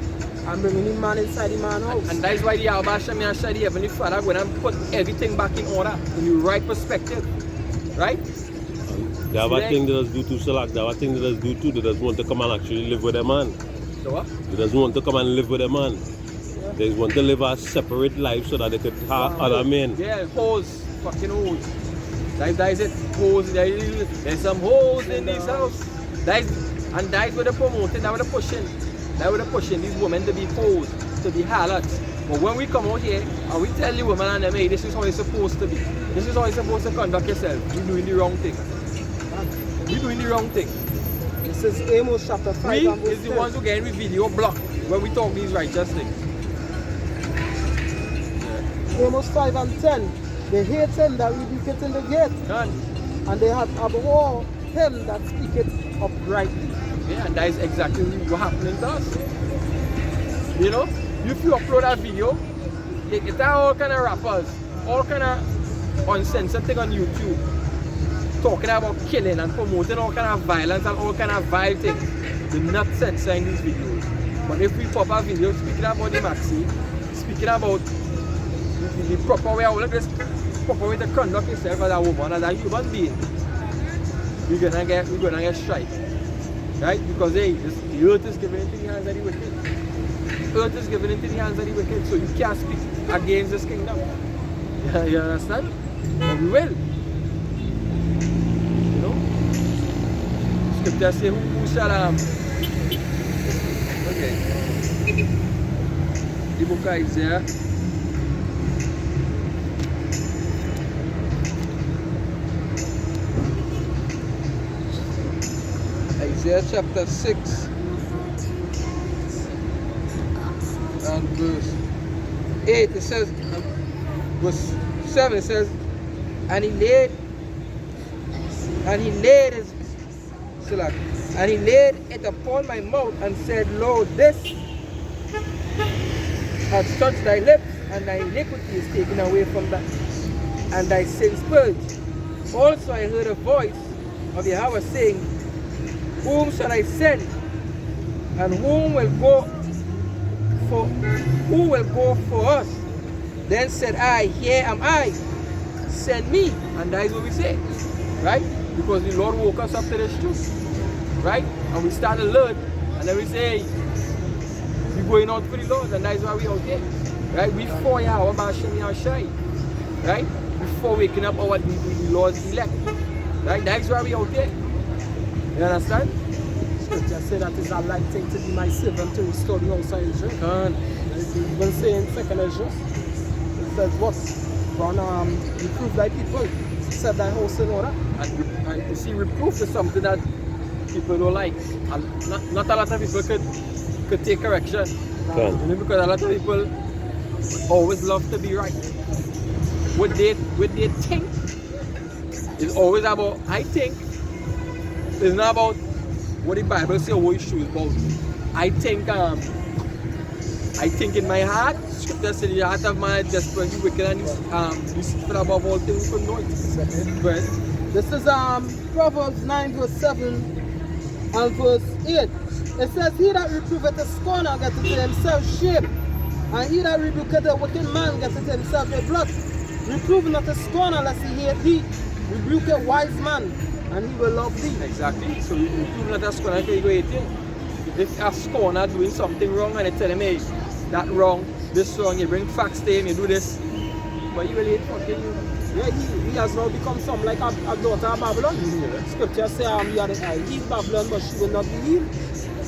and bringing the man inside the man's house. And that is why the Abba Shem Yahshua, the Heavenly Father, going and put everything back in order in the right perspective. Right? The other thing they does do too, Salak, the other thing they does do too, they doesn't want to come and actually live with a man. So what? They doesn't want to come and live with a man. They want to live a separate life so that they could have other men. Yeah, hoes. Fucking hoes. That is it. Hoes. There's some hoes in this house. That is what they're promoting, that's what they're pushing. That's what they're pushing these women to be hoes, to be harlots. But when we come out here and we tell the women and them, hey, this is how it's supposed to be. This is how you're supposed to conduct yourself. You're doing the wrong thing. You're doing the wrong thing. This is Amos chapter 5 We and verse is the 10. ones who get in with video blocked when we talk these righteous things. Amos 5 and 10. They hate him that rebuketh in the gate, Done. and they have abhorred him that speaketh uprightly. Yeah, and that is exactly what happening to us. You know, if you upload a video, it's all kind of rappers, all kind of uncensored thing on YouTube, talking about killing and promoting all kind of violence and all kind of vile things. They're not censoring these videos. But if we pop a video speaking about the Maxine, speaking about the proper way, this proper way to conduct yourself as a woman, as a human being, we're gonna get strike. Right? Because hey, the earth is given into the hands of the wicked. The earth is given into the hands of the wicked, so you can't speak against this kingdom. You understand? But we will. You know? Scripture says who shall okay. The book of Isaiah. Isaiah chapter 6 and verse 8, it says, verse 7 it says, and he laid it upon my mouth and said, Lo, this hath touched thy lips, and thy iniquity is taken away from that, and thy sins purged. Also I heard a voice of Yahweh saying, whom shall I send? And who will go for us? Then said I, here am I, sent me. And that is what we say. Right? Because the Lord woke us up to this truth. Right? And we start to learn. And then we say, hey, we're going out for the Lord. And that is why we out here. Right? Before our Bashami Ashai. Right? Before waking up our the Lord's elect. Right? That is why we out here. You understand? Scripture say that is a light thing to be my servant to restore the house of Israel. Even say in 2nd Ezra, it says what? Reprove thy people, set thy house in order. And you see, reproof is something that people don't like. And not a lot of people could take correction. You know, because a lot of people always love to be right. What they think is always about, I think. It's not about what the Bible says or what it shows about. I think in my heart, Scripture says the heart of man is desperately wicked and deceitful above all things we could know it. But this is Proverbs 9 verse 7 and verse 8. It says, he that reproveth a scorner getteth to himself shame, and he that rebuketh a wicked man getteth to himself a blood. Reprove not a scorner lest he hate thee, rebuke a wise man, and he will love thee. Exactly. So you reprove not a scorner because you go hate him. If a scorner doing something wrong and they tell him, hey, that wrong, this wrong, you bring facts to him, you do this, but you will hate fucking you. Yeah, he has now become some like a daughter of Babylon. Scripture say, you are healed Babylon, but she will not be healed.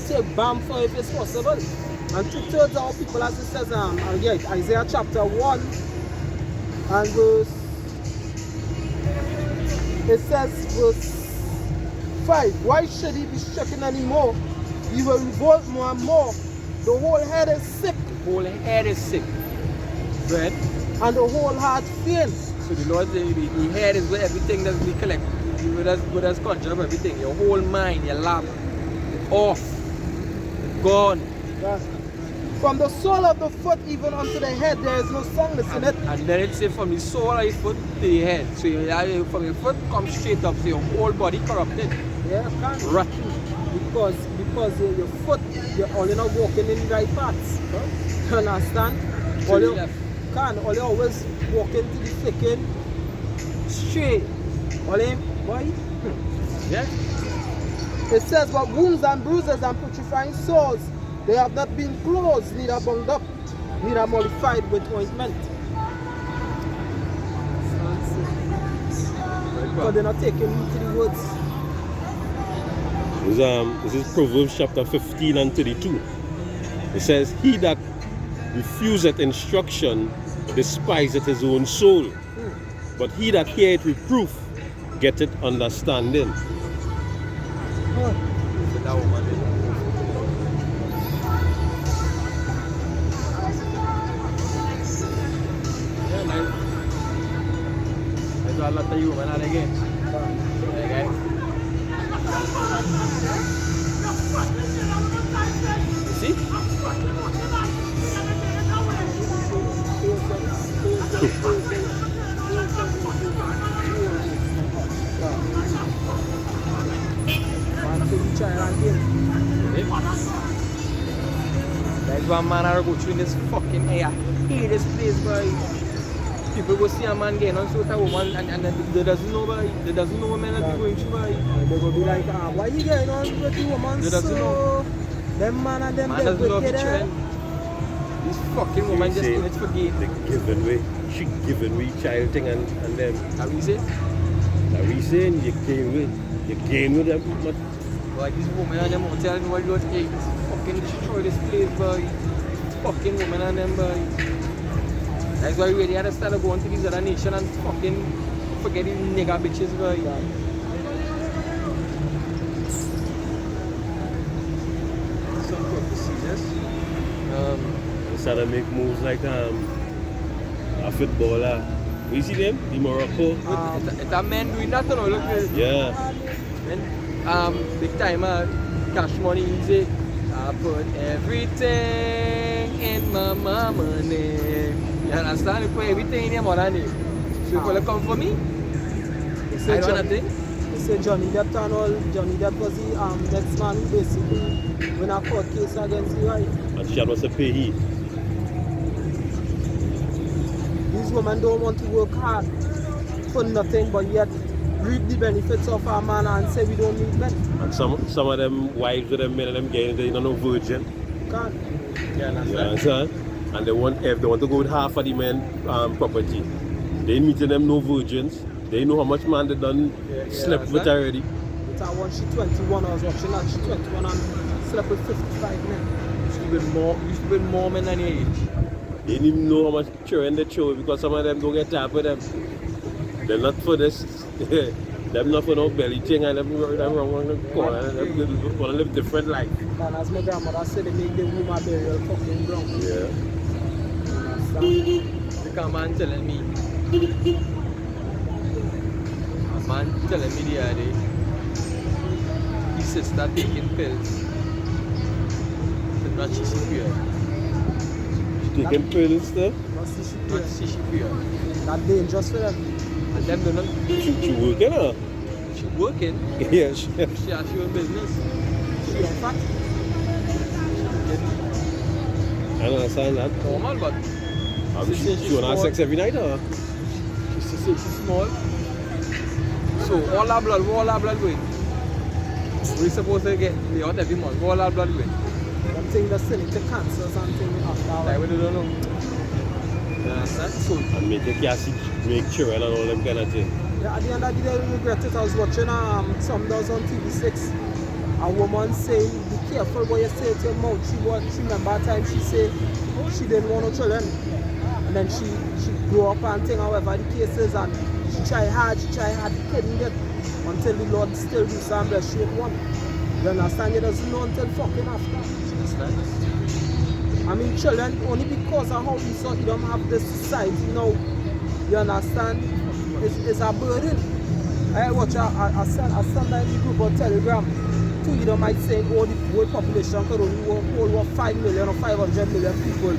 Take balm for if it's possible. And 2/3 of our people, as it says, Isaiah chapter 1 and verse, it says verse 5, why should he be stricken anymore? He will revolt more and more. The whole head is sick. The whole head is sick. Right? And the whole heart faints. So the Lord, the head is where everything that we collect. With us conjure of everything. Your whole mind, your lap, off, gone. Yes. From the sole of the foot even unto the head, there is no soundness in it. And then it says from the sole of your foot to the head. So from your foot comes straight up, so your whole body corrupted. Yeah, can't. Rotten. Because your foot, you're only not walking in the right paths. Huh? You understand? So All you always walking to the flicking straight. Boy. Yeah. It says, but wounds and bruises and putrefying sores, they have not been closed, neither bound up, neither mollified with ointment. Because they're not taking me to the woods. This is Proverbs chapter 15 and 32. It says, he that refuseth instruction despiseth his own soul, but he that heareth reproof getteth understanding. There's a lot of you, man, again. Okay. You see? That's why man I go through this fucking air. I hate this place, boy. People go see a man getting on with a woman and they doesn't know, boy. They doesn't know what men are going through, boy. They go be like, why you getting on with the woman? They doesn't know. Them man and them Man doesn't love the trend. This fucking woman just in it for gain. She giving away child thing and them. How we say? Now we saying you gain with them. But Like this woman and them out telling me what you hey, fucking destroy this place, boy. Fucking woman and them, boy. That's why we really had to start going to these other nations and fucking forget these nigga bitches, boy. Some purposes, instead of make moves like a footballer. We see them? The Morocco. It's a man doing that, you know, look. Yeah. And big time, cash money easy. I put everything in my mama name. You understand? You put everything in your mother name. So if you come for me, I don't nothing. They say Johnny Depp and all. Johnny Depp was the next man who basically win a court case against the wife. And she was a payee. These women don't want to work hard. for nothing, but yet reap the benefits of our man and say we don't need men. And some of them wives of them men and them getting they don't know virgin. Can't. You understand? You understand? And they want if they want to go with half of the men property. They meeting them no virgins. They know how much man they done slept with already. With our one, she 21, I was watching that, she 21 and slept with 55 men. Used to be more men than your age. They didn't even know how much children they show because some of them don't get tired with them. They're not for this. Them not for no belly thing and them wrong on the corner. Them want to live different life. And as my grandmother said, they make the room a burial fucking ground. Yeah. Because a man telling me the other day, his sister taking pills to not see she pure. She taking pills there. Not see she pure. That's dangerous for them. And them do not. She working huh? She working. Yeah. She has her own business. She on fat. I understand that. Normal, but She wanna have sex every night or? she say she's small. So all our blood going. We supposed to get the out every month. All our blood going. Them thing that's sending to cancers and things after. Like we don't know. You understand? So And make children and all them kind of thing. Yeah, at the end of the day, we regret it. I was watching some does on TV6. A woman saying, be careful what you say to your mouth. She remember a time she said she didn't want no children. And then she grew up and thing, however the case is, and she tried hard, couldn't get until the Lord still do some bless she with one. You understand? You doesn't know until fucking after. I mean, children, only because of how we saw you don't have this society now, you understand? It's a burden. I watch a Sunday in the group on Telegram. Two you might say, oh, the whole population could only hold 5 million or 500 million people.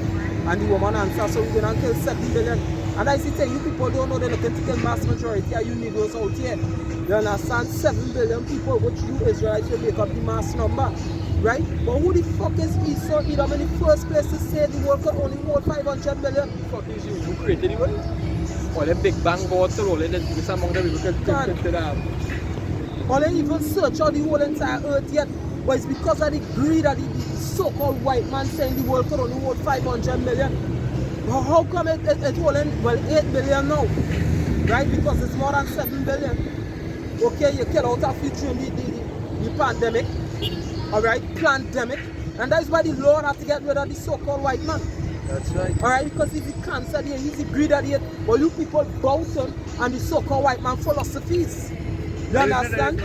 And the woman answers, so we're going to kill 7 billion. And I see, you people don't know they're looking to kill mass majority of you Negroes out here. You understand? 7 billion people, which you Israelites will make up the mass number. Right? But who the fuck is Esau Edom in the first place to say the world could only hold 500 million? fuck is you? You created the world? Or the big bang boards to roll it and this among the people can to them. Or they even search out the whole entire earth yet. But it's because of the greed of the so-called white man saying the world could only hold 500 million. But how come it's holding, well, 8 billion now? Right? Because it's more than 7 billion. Okay, you kill out a few during the pandemic. Alright, pandemic. And that's why the Lord has to get rid of the so-called white man. That's right. Alright, because he's the cancer there, he's the greed of it. But you people bow to him and the so-called white man philosophies. You understand?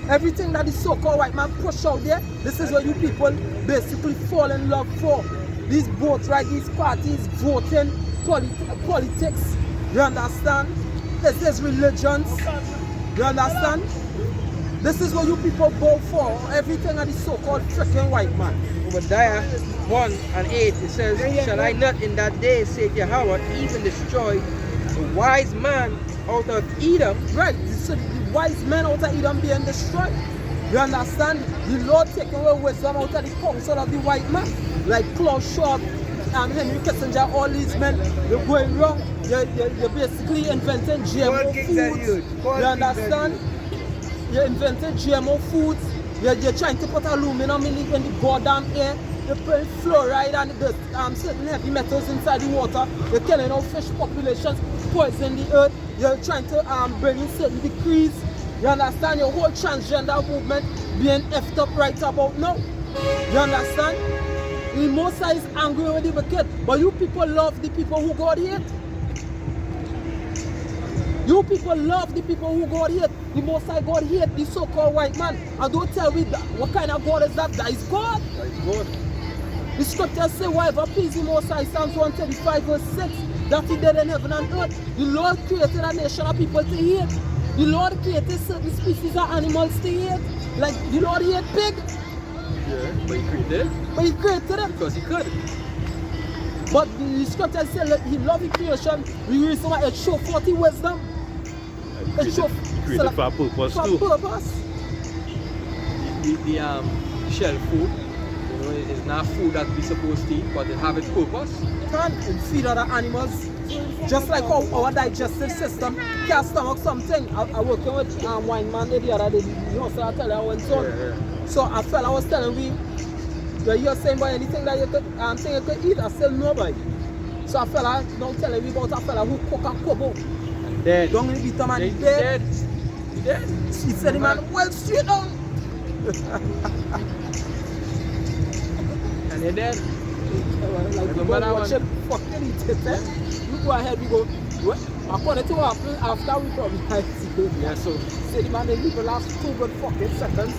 Everything that the so-called white man push out there, this is what you people basically fall in love for. These votes, right? These parties, voting, politics. You understand? This is religions. You understand? This is what you people vote for. Everything that the so-called freaking white man. Obadiah 1 and 8, it says, shall I not in that day, say Yahweh, even destroy the wise man out of Edom? Right, so the wise men out of Edom being destroyed. You understand? The Lord taking away wisdom out of the counsel of the white man. Like Klaus Schwab and Henry Kissinger, all these men, you're going wrong. You're basically inventing GMO foods. You understand? You invented GMO foods. You're trying to put aluminum in the goddamn air. You're putting fluoride and certain heavy metals inside the water. You're killing out fish populations, poisoning the earth. You're trying to bring in certain decrees. You understand? Your whole transgender movement being effed up right about now. You understand? The Most High is angry with the wicked, but you people love the people who God hate. You people love the people who God hate. The Most High God hate the so-called white man. And don't tell me that, what kind of God is that? That is God. That is God. The scriptures say, whatever please the Most High, Psalms 135 verse 6, that he did in heaven and earth. The Lord created a nation of people to hate. The Lord created certain species of animals to hate. Like the Lord hate pig. Yeah, but he created it. But he created it. Because he could. But the scriptures say that he loved the creation. The reason why it showed 40 wisdom. He created for a purpose too. For a purpose. The shell food, you know, it's not food that we supposed to eat, but it have its purpose. And feed other animals, Just like how our digestive system can stomach something. I working with wine man the other day. You know, so I tell you I went on. So a fella was telling me, you're saying about anything that you could, thing you could eat, I said no boy. So a fella now telling me about a fella who cook a kobo. Dead. Don't really beat him and He he's dead. He dead. He said the man well straight down. And he dead. Like you go watch it fucking eat it, eh? You go ahead, we go. According to what happened after we probably had to. Yeah, so. Say the man they live the last 2 good fucking seconds.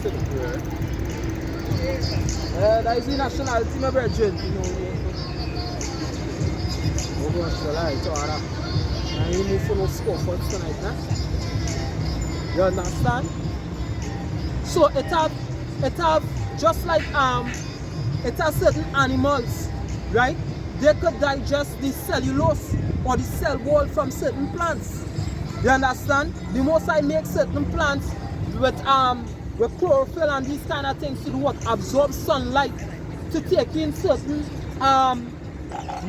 That is the nationality, my brethren. You know. Oh gosh, alright, alright. And you move for no score for tonight, nah? You understand? So it have just like it has certain animals, right? They could digest the cellulose or the cell wall from certain plants. You understand? The most I make certain plants with chlorophyll and these kind of things to do what? Absorb sunlight to take in certain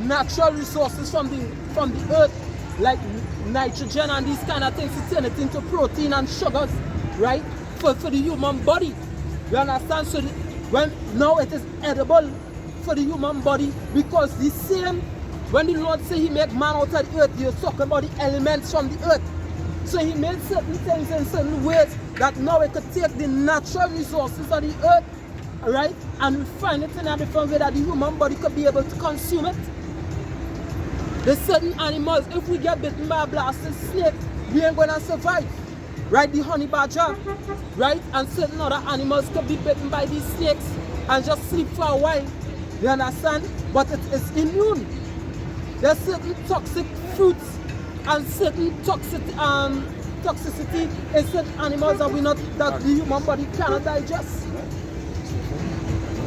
natural resources from the earth, like nitrogen and these kind of things, to turn it into protein and sugars, right? For the human body. You understand? So when now it is edible for the human body, because the same, when the Lord say he make man out of the earth, he's talking about the elements from the earth. So he made certain things in certain ways that now it could take the natural resources of the earth, right, and refine it in a different way that the human body could be able to consume it. There's certain animals, if we get bitten by a blasted snake, we ain't gonna survive. Right, the honey badger, right, and certain other animals could be bitten by these snakes and just sleep for a while. You understand? But it is immune. There's certain toxic fruits and certain toxicity in certain animals that the human body cannot digest.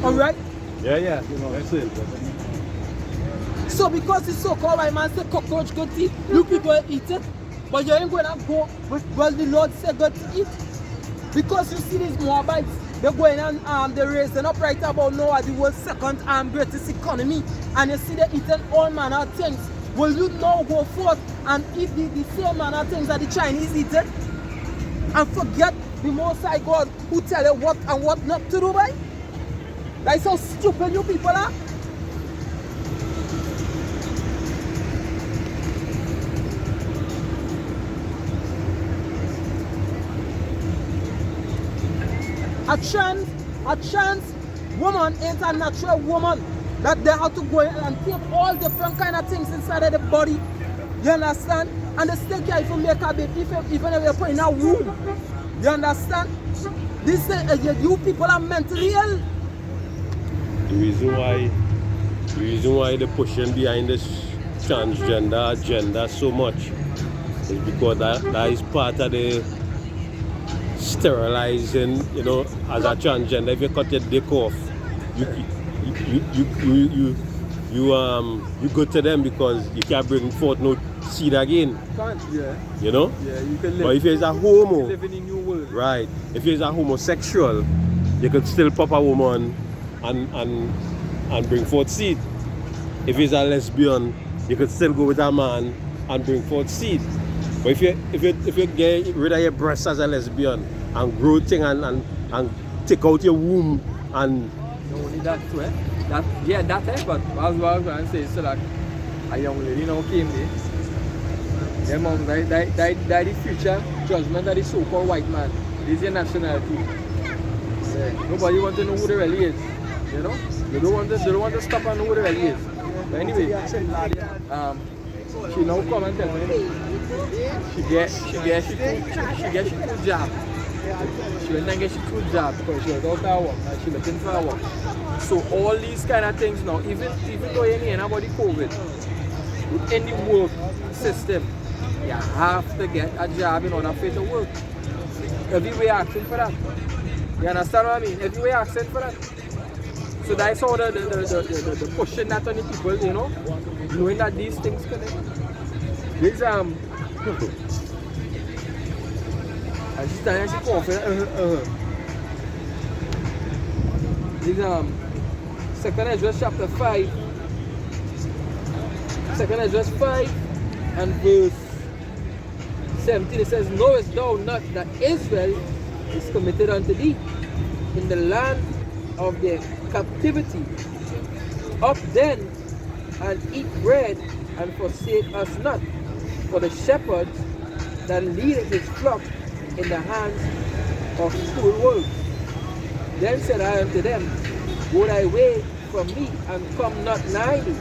All right? Yeah, that's it. So because the so-called white man said cockroach good to eat, you people eat it. But you ain't going to go with what the Lord said God to eat. Because you see these Moabites, they're going and they're raising up right about now at the world's second greatest economy. And you see they're eating all manner of things. Will you now go forth and eat the same manner of things that the Chinese eat it? And forget the Most High God who tell you what and what not to do, right? That's how stupid you people are. A trans woman ain't a natural woman that they have to go and take all different kind of things inside of the body. You understand? And they still can't even make a baby even if you're put in a womb. You understand? This you people are mentally ill. The reason why they're pushing behind this transgender agenda so much is because that is part of the sterilizing, you know, as a transgender. If you cut your dick off, you go to them because you can't bring forth no seed again. Can't, yeah. You know? Yeah, you can live. But if you're a homo, you live in a new world. right? If you're a homosexual, you could still pop a woman and bring forth seed. If you're a lesbian, you could still go with a man and bring forth seed. But if you get rid of your breasts as a lesbian and grow thing and take out your womb and only that too, eh? But as well as I say, so that a young lady now came there. Their mom died the future judgment of the so-called white man. This is your nationality. Yeah. Nobody wants to know who they really is. You know? They don't want to stop and know who they really is. But anyway, she now come and tell me she get two job. She went and get she two job because she was out of work and she looking for a work. So all these kind of things now, even though you ain't about the COVID, in the work system, you have to get a job in order for it to work. Everywhere asking for that. You understand what I mean? Everywhere asking for that. So that's how the pushing that on the people, you know, knowing that these things connect. This and she's standing and she's coughing. This 2nd Esdras chapter 5. 2nd Esdras 5 and verse 17, it says, knowest thou not that Israel is committed unto thee in the land of their captivity? Up then and eat bread and forsake us not, for the shepherd that leadeth his flock in the hands of cruel wolves. Then said I unto them, go thy way from me, and come not nigh me.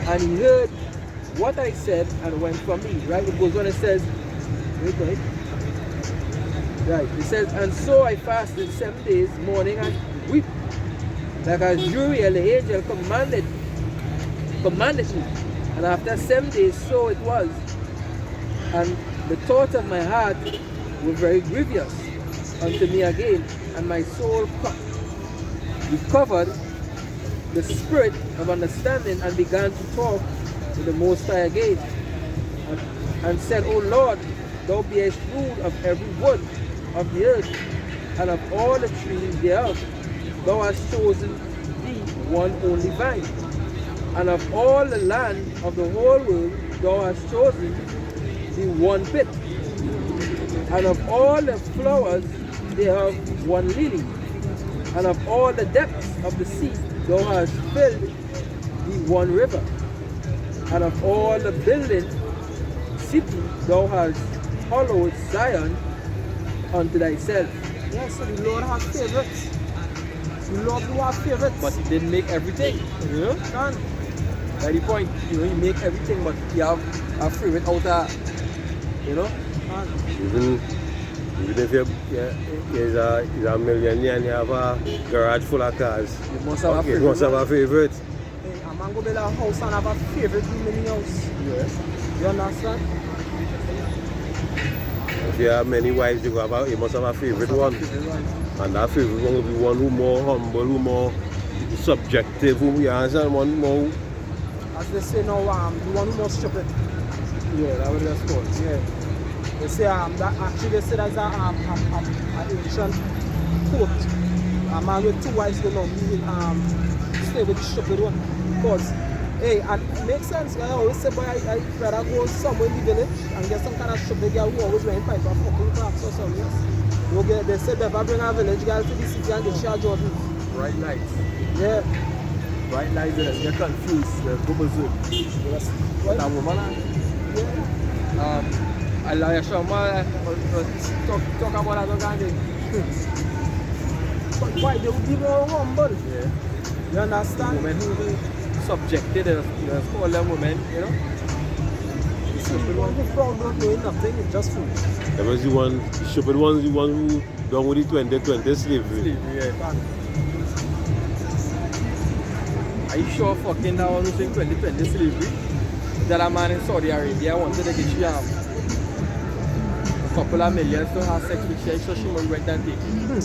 And he heard what I said and went from me. Right? It goes on, it says, wait. Right, it says, and so I fasted 7 days, morning and week, like as Uriel the angel commanded me. And after 7 days, so it was. And the thoughts of my heart were very grievous unto me again, and my soul recovered the spirit of understanding, and began to talk to the Most High again, and said, O Lord, thou beest rule of every wood of the earth, and of all the trees thereof. Thou hast chosen thee one only vine, and of all the land of the whole world thou hast chosen thee one pit, and of all the flowers thereof one lily, and of all the depths of the sea thou hast filled thee one river, and of all the building city thou hast hollowed Zion unto thyself. Yes, so the Lord has favorites. The Lord do have favorites. But he didn't make everything. you know, son. By the point, you know, you make everything, but you have a favorite out of, you know. Son. Even if you're a millionaire and you have a garage full of cars, You must have a you favorite. must have a favorite. Hey, a man go build a house and have a favorite room in the house. Yeah. You understand? If you have many wives, you must have a favorite one. And that favorite one will be one who more humble, who more subjective, who you understand, one more. As they say now, the one who most stupid. Yeah, that was the sport. Yeah. They say that actually they say that's an ancient quote. A man with 2 wives will not be stay with the stupid one. Because hey, and it makes sense. I always say, boy, I rather go somewhere in the village and get some kind of stupid girl who always wearing pipe or fucking cracks or something. Yes. They say never bring a village girl to the city and get charged Jordan. Bright lights. Yeah. Bright lights, you're confused. Bubble zone. Yes. What a woman. Yeah. Allah Shama talk about that kind of thing. But why they would be more humble? Yeah. You understand? Women who subjected, let's call them women, you know. See, the one who proud don't know nothing, it's just food. That was the one, the stupid one, the one who done with the 2020 slavery. Yeah. Are you sure fucking that one who's in 2020 slavery? That a man in Saudi Arabia wanted to get you a couple of millions to have sex with you, so she went and take it.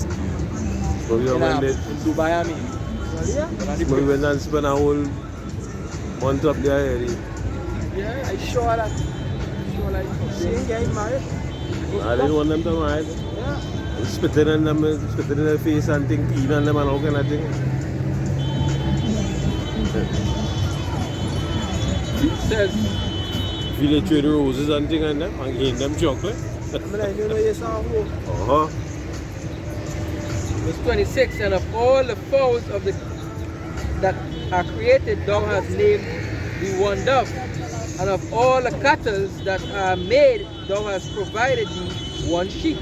So we went In Dubai, I mean. Well, yeah. So we went and spent a whole month up there already. Yeah, are you sure that? She ain't getting married. I didn't want them to marry. Yeah. Spitting in them, spitting in their face and thing, peeing on them and all kind of thing. It says, Feel they trade roses and thing on them and gain them chocolate. I'm like, you know, yes, I'm home. Uh-huh. verse 26, and of all the fowls of the that are created, thou hast named the one dove. And of all the cattle that are made, thou hast provided thee one sheep.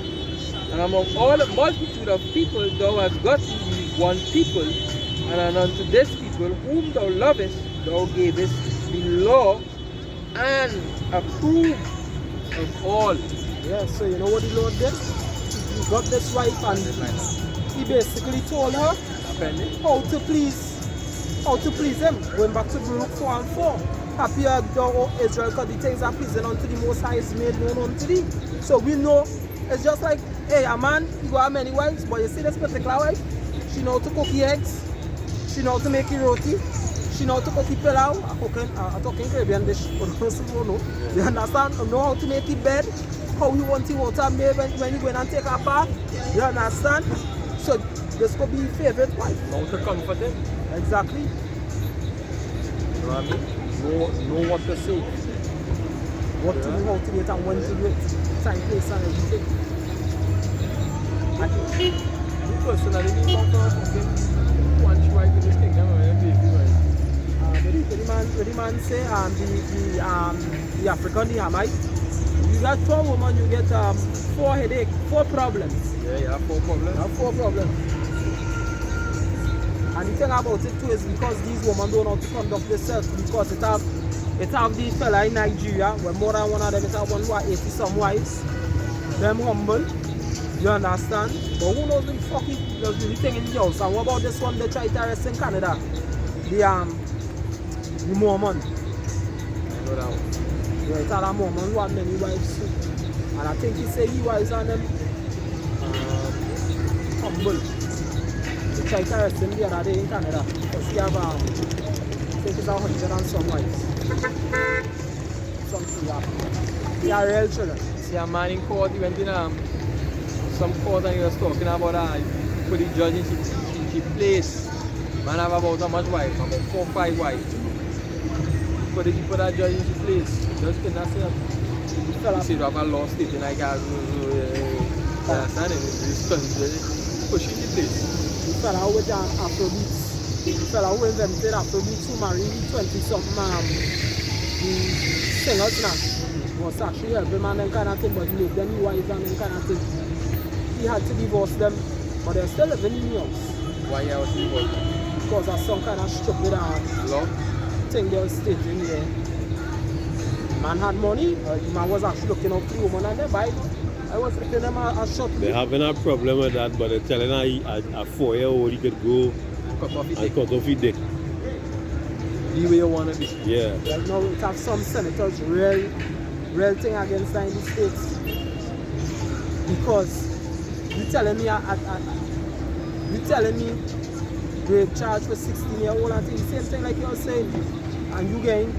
And among all the multitude of people, thou hast gotten thee one people. And unto this people, whom thou lovest, thou gavest the law and approved of all. Yeah, so you know what the Lord did? He got this wife and he basically told her how to please him. Going back to Baruch 4 and 4. Happy art thou, O Israel, because the things are pleasing unto the Most High is made known unto thee. So we know it's just like, hey, a man, he go have many wives, but you see this particular wife, she know to cook the eggs, she know to make the roti, she know to cook the pilau, I'm talking Caribbean dish, but most people know. You understand? Know how to make the bed, how you want the water made when you go in and take a bath. You understand? So this could be favorite wife. How to comfort him. Exactly. You know what I mean? Know what to say. what to do, how to do it, and when to do it, time, place, and everything. Me personally, me want to fucking punch right in the thing, man. Baby, man. What the man say, the African, the Hamite, you got 4 women, you get 4 headache, 4 problems. Yeah, you have 4 problems. You have 4 problems. And the thing about it too is because these women don't know how to conduct themselves, because it have the fella in Nigeria, where more than one of them, it have one who are 80 some wives. Them humble, you understand? But who knows the fucking the thing in the house? And what about this one they try to arrest in Canada? The Mormon. I know that one. Yeah, it's a Mormon who had many wives too. And I think he say he wives on them humble. They tried to arrest him the other day in Canada because he have I think it's 100 and some wives. Something happened. They are real children. See a man in court, he went in some court and he was talking about put the judge in she place. Man have about how much wife? About 4 or 5 wives. Put that judge in she place. Judge cannot say that. He said, have a law stating like that. Understand him? He's pushing the place. The fella with Afrobeats, the fella who invented Afrobeats, who married 20-something the singers now, was actually helping man and kind of thing, but make them wives and kind of thing. He had to divorce them, but they're still living in the house. Why you have to divorce them? Because of some kind of stupid law thing they were stating there. Man had money, the man was actually looking up to women and they buy. I was looking them a shot. They're having a problem with that, but they're telling a 4-year-old he could go cut off his and dick. cut off his dick. The way you want to be. Yeah. Right now it have some senators real thing against that in the States. Because you telling me they charge for 16-year-old and the same thing like you're saying. And you getting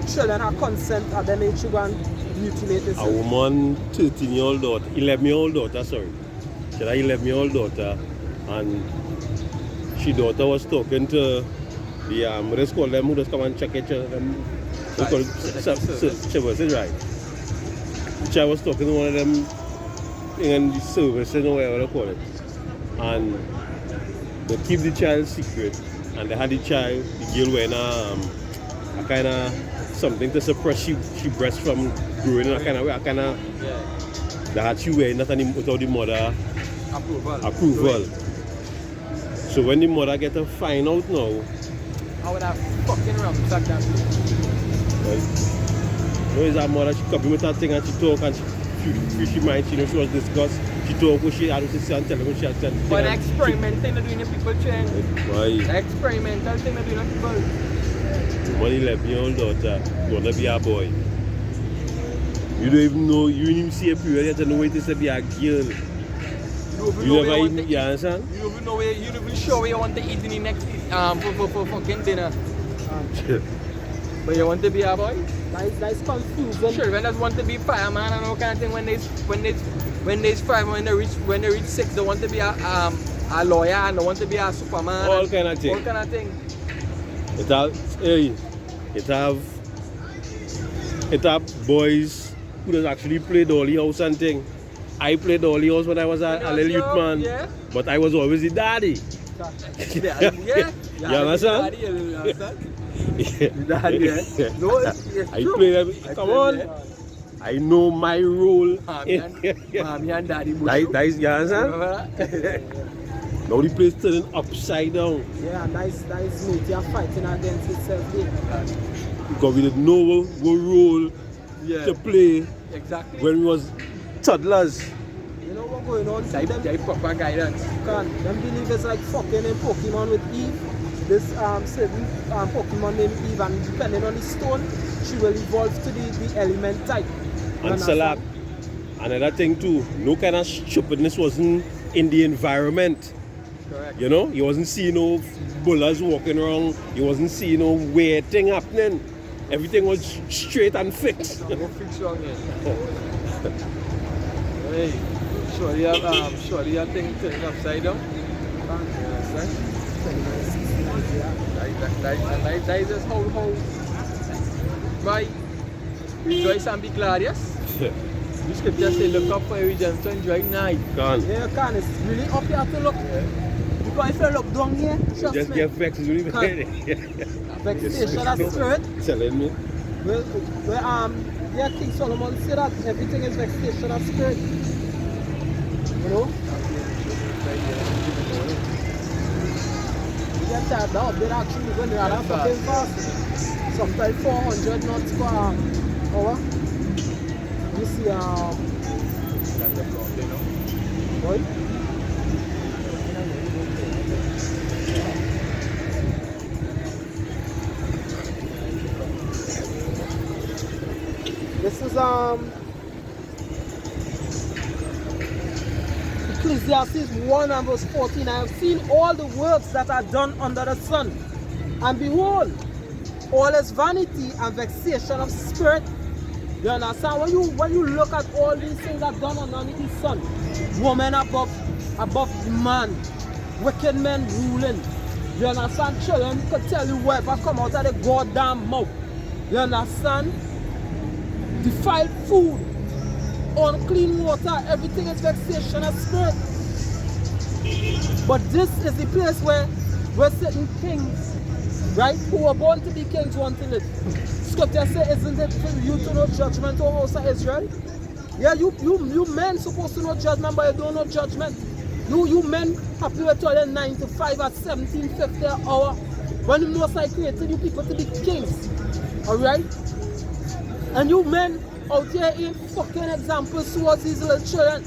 children have consent at them age to go and mutilate this. A woman, 13-year-old daughter, 11-year-old daughter, sorry. She had an 11-year-old daughter, and she daughter was talking to the what they call them, who just come and check each other. They call it services, right? The child was talking to one of them in the service, or whatever they call it. And they keep the child secret, and they had the child, the girl wearing a kind of something to suppress she breast from growing in a kind of way, that she wearing that without the mother approval. So when the mother get to find out now, I would have fucking rucksack that bitch. right? Where is that mother? She come with that thing and she talk and she mind, she was discussed. She talk what she had to say and tell them what she had to say. But an experimental thing they're doing in people change. Why? Experimental thing they're doing in people. One 11-year-old daughter gonna be a boy. You don't even know, you didn't even see a period yet to know it is to be a girl. You never even, you understand? You don't even know where, you don't even sure where you want to eat in the next for fucking dinner. But you want to be a boy? That is confusing. Sure, when they want to be fireman and all kind of thing. When they fireman, when they reach 6, they want to be a lawyer and they want to be a superman. All kind of thing. All kind of thing. It have boys who does actually play dolly house and thing. I played dolly house when I was a little youth man, yeah. but I was always the daddy. Yeah. You understand? You understand? Yeah. Daddy, yeah. No, it's I true. play them. Come on. Yeah. I know my role. Mommy and daddy. That is, you understand? Remember that? Now the place turning upside down. Yeah, that is me. They are fighting against itself here. Because we didn't know what role Yeah. to play Exactly. when we was toddlers. You know what's going on? They proper guidance. Them believers like fucking in Pokemon with Eve. This certain Pokemon named Eve, and depending on the stone, she will evolve to the element type. And Salak, another thing too, no kind of stupidness wasn't in the environment. Correct. You know, you wasn't seeing no bullets walking around, you wasn't seeing no weird thing happening. Everything was straight and fixed. No fix wrong here. Hey, surely you think turning upside down. That is just how right. Rejoice and be glad, yes? Yeah. The scripture say, look up for your redemption, drawing nigh. Can't. Yeah, you can. It's really up here to look. Because if you look down here, You just me, get vexed with me. vexation of spirit. Telling me. Yeah, King Solomon said that everything is vexation of spirit. You know? You get tired now, they're actually going to run fucking fast. Sometimes 400 knots per hour. You see, what? This is Ecclesiastes 1 and verse 14. I have seen all the works that are done under the sun, and behold, all is vanity and vexation of spirit. You understand? When you look at all these things that are done underneath the sun, woman above man, wicked men ruling. You understand? Children could tell you whatever come out of the goddamn mouth. You understand? Defiled food, unclean water, everything is vexation of spirit. But this is the place where certain kings, right, who are born to be kings want to live. Scripture says, isn't it for you to know judgment, O house of Israel? Yeah, you men supposed to know judgment, but you don't know judgment. You men happy with all your 9 to 5 at 17.50 an hour. When the Most High created you people to be kings. Alright? And you men out here ain't fucking examples towards these little children.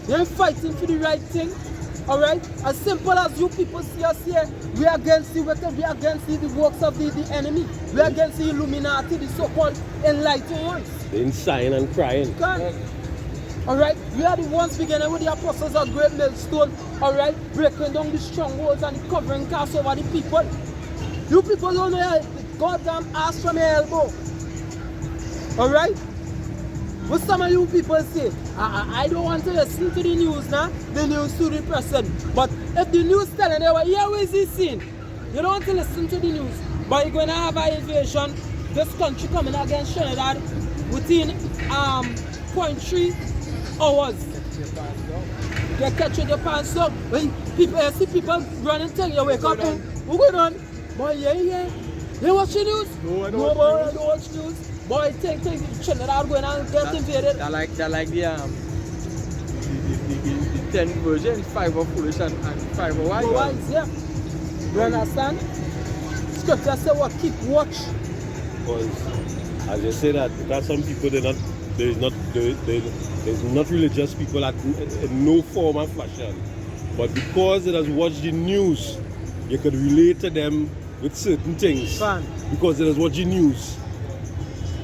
You ain't fighting for the right thing. Alright? As simple as you people see us here, we are against the wicked, we are against the works of the enemy. We are against the Illuminati, the so-called enlightened ones. They're insane and crying. Alright? We are the ones beginning with the apostles of great millstone. Alright? Breaking down the strongholds and the covering cast over the people. You people don't know the goddamn ass from your elbow. Alright? What some of you people say, I don't want to listen to the news now, the news to the person. But if the news telling you, here is this scene, you don't want to listen to the news. But you're going to have an invasion, this country coming against Trinidad within 0.3 hours. You catch with your pants down. When people, you see people running, tell you, wake up, what's going on? Boy, yeah. You watch the news? No, I don't No, watch boy, news. I don't watch news. Boy, think Trinidad going and get invaded. That like the 10 version, 5 are foolish and 5 are wise. Wise, yeah. You understand? Scripture say what? Keep watch. Because as you say that, because some people there's not religious people in no form and fashion. But because it has watched the news, you can relate to them with certain things. Fan. Because it has watched the news.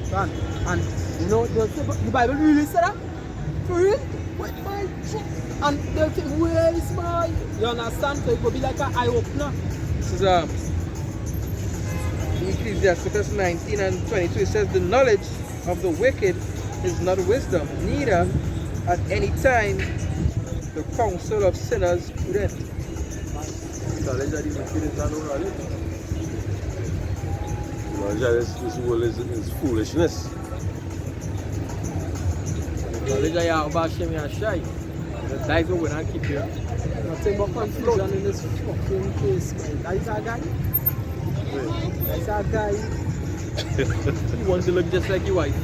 Fan. And you know, the Bible really said that? For real? What my shit? And they'll think, where is my? You understand? So it will be like an eye opener. This is Ecclesiastes 19 and 22. It says, the knowledge of the wicked is not wisdom, neither at any time the counsel of sinners prudent. Knowledge of the wicked is not knowledge. This world is foolishness. Knowledge of Yahweh Hashem Yashai. That is what we're going to keep here. Nothing but confusion in this fucking case, man. That is our guy. That is our guy. You want to look just like your wife.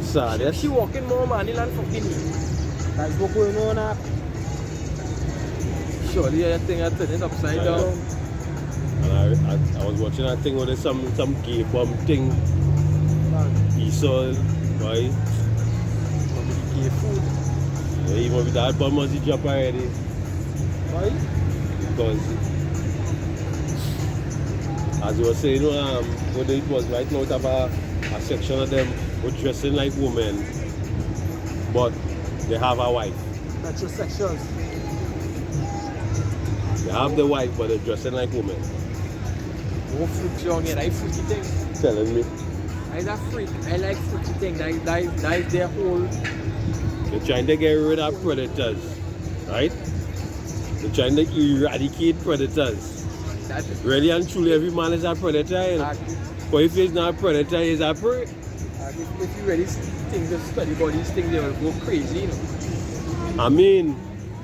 Sad, yes? She walking more money than fucking me. That is what going on now. Surely I think I turn it upside down. And I was watching that thing where there's some gay bomb thing. He saw, right? Gay food. Yeah, even with that bomb as he dropped already. Right? Because as you were saying, what it was right now, it have a section of them who dressing like women, but they have a wife. Metrosexuals. They have the wife, but they're dressing like women. No fruit young here, that freaky thing. Telling me. I that freak. I like freaky thing. That is their whole. They're trying to get rid of predators, right? They're trying to eradicate predators. That is Really and truly, every man is a predator. You know? exactly. But if he's not a predator, he's a prey. If you really think to study about these things, they will go crazy, you know. I mean,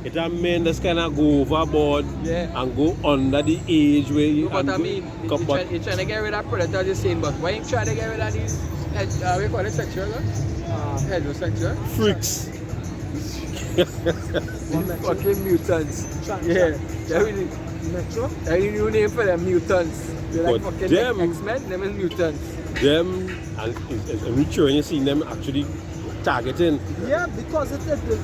it's a men that's kind of go overboard Yeah. and go under the age where you. No, but I and mean, go- you're trying to get rid of predators, you're saying, but why you trying to get rid of these, we call it sexual, heterosexual? freaks. Fucking mutants. Trans- Yeah. Every Metro. new name for them, mutants. They're like But fucking them- X-Men, them is mutants. Them and I'm sure you see them actually targeting Yeah, because it's the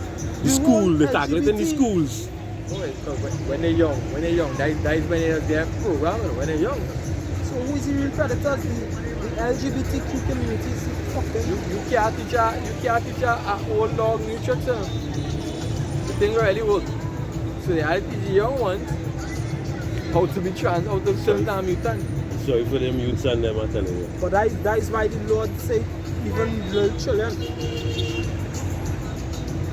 school. whole They targeting the LGBT schools. Oh, it's 'cause when they're young, that is when they're programmed, when they're young. So who is the real predators? The LGBTQ community. Fuck them. You can't teach a old dog new tricks. The thing really works. So they had to teach the young ones how to be trans, how to turn down mutant. Sorry for them youths and them, I'm telling you. But that is why the Lord say even little children.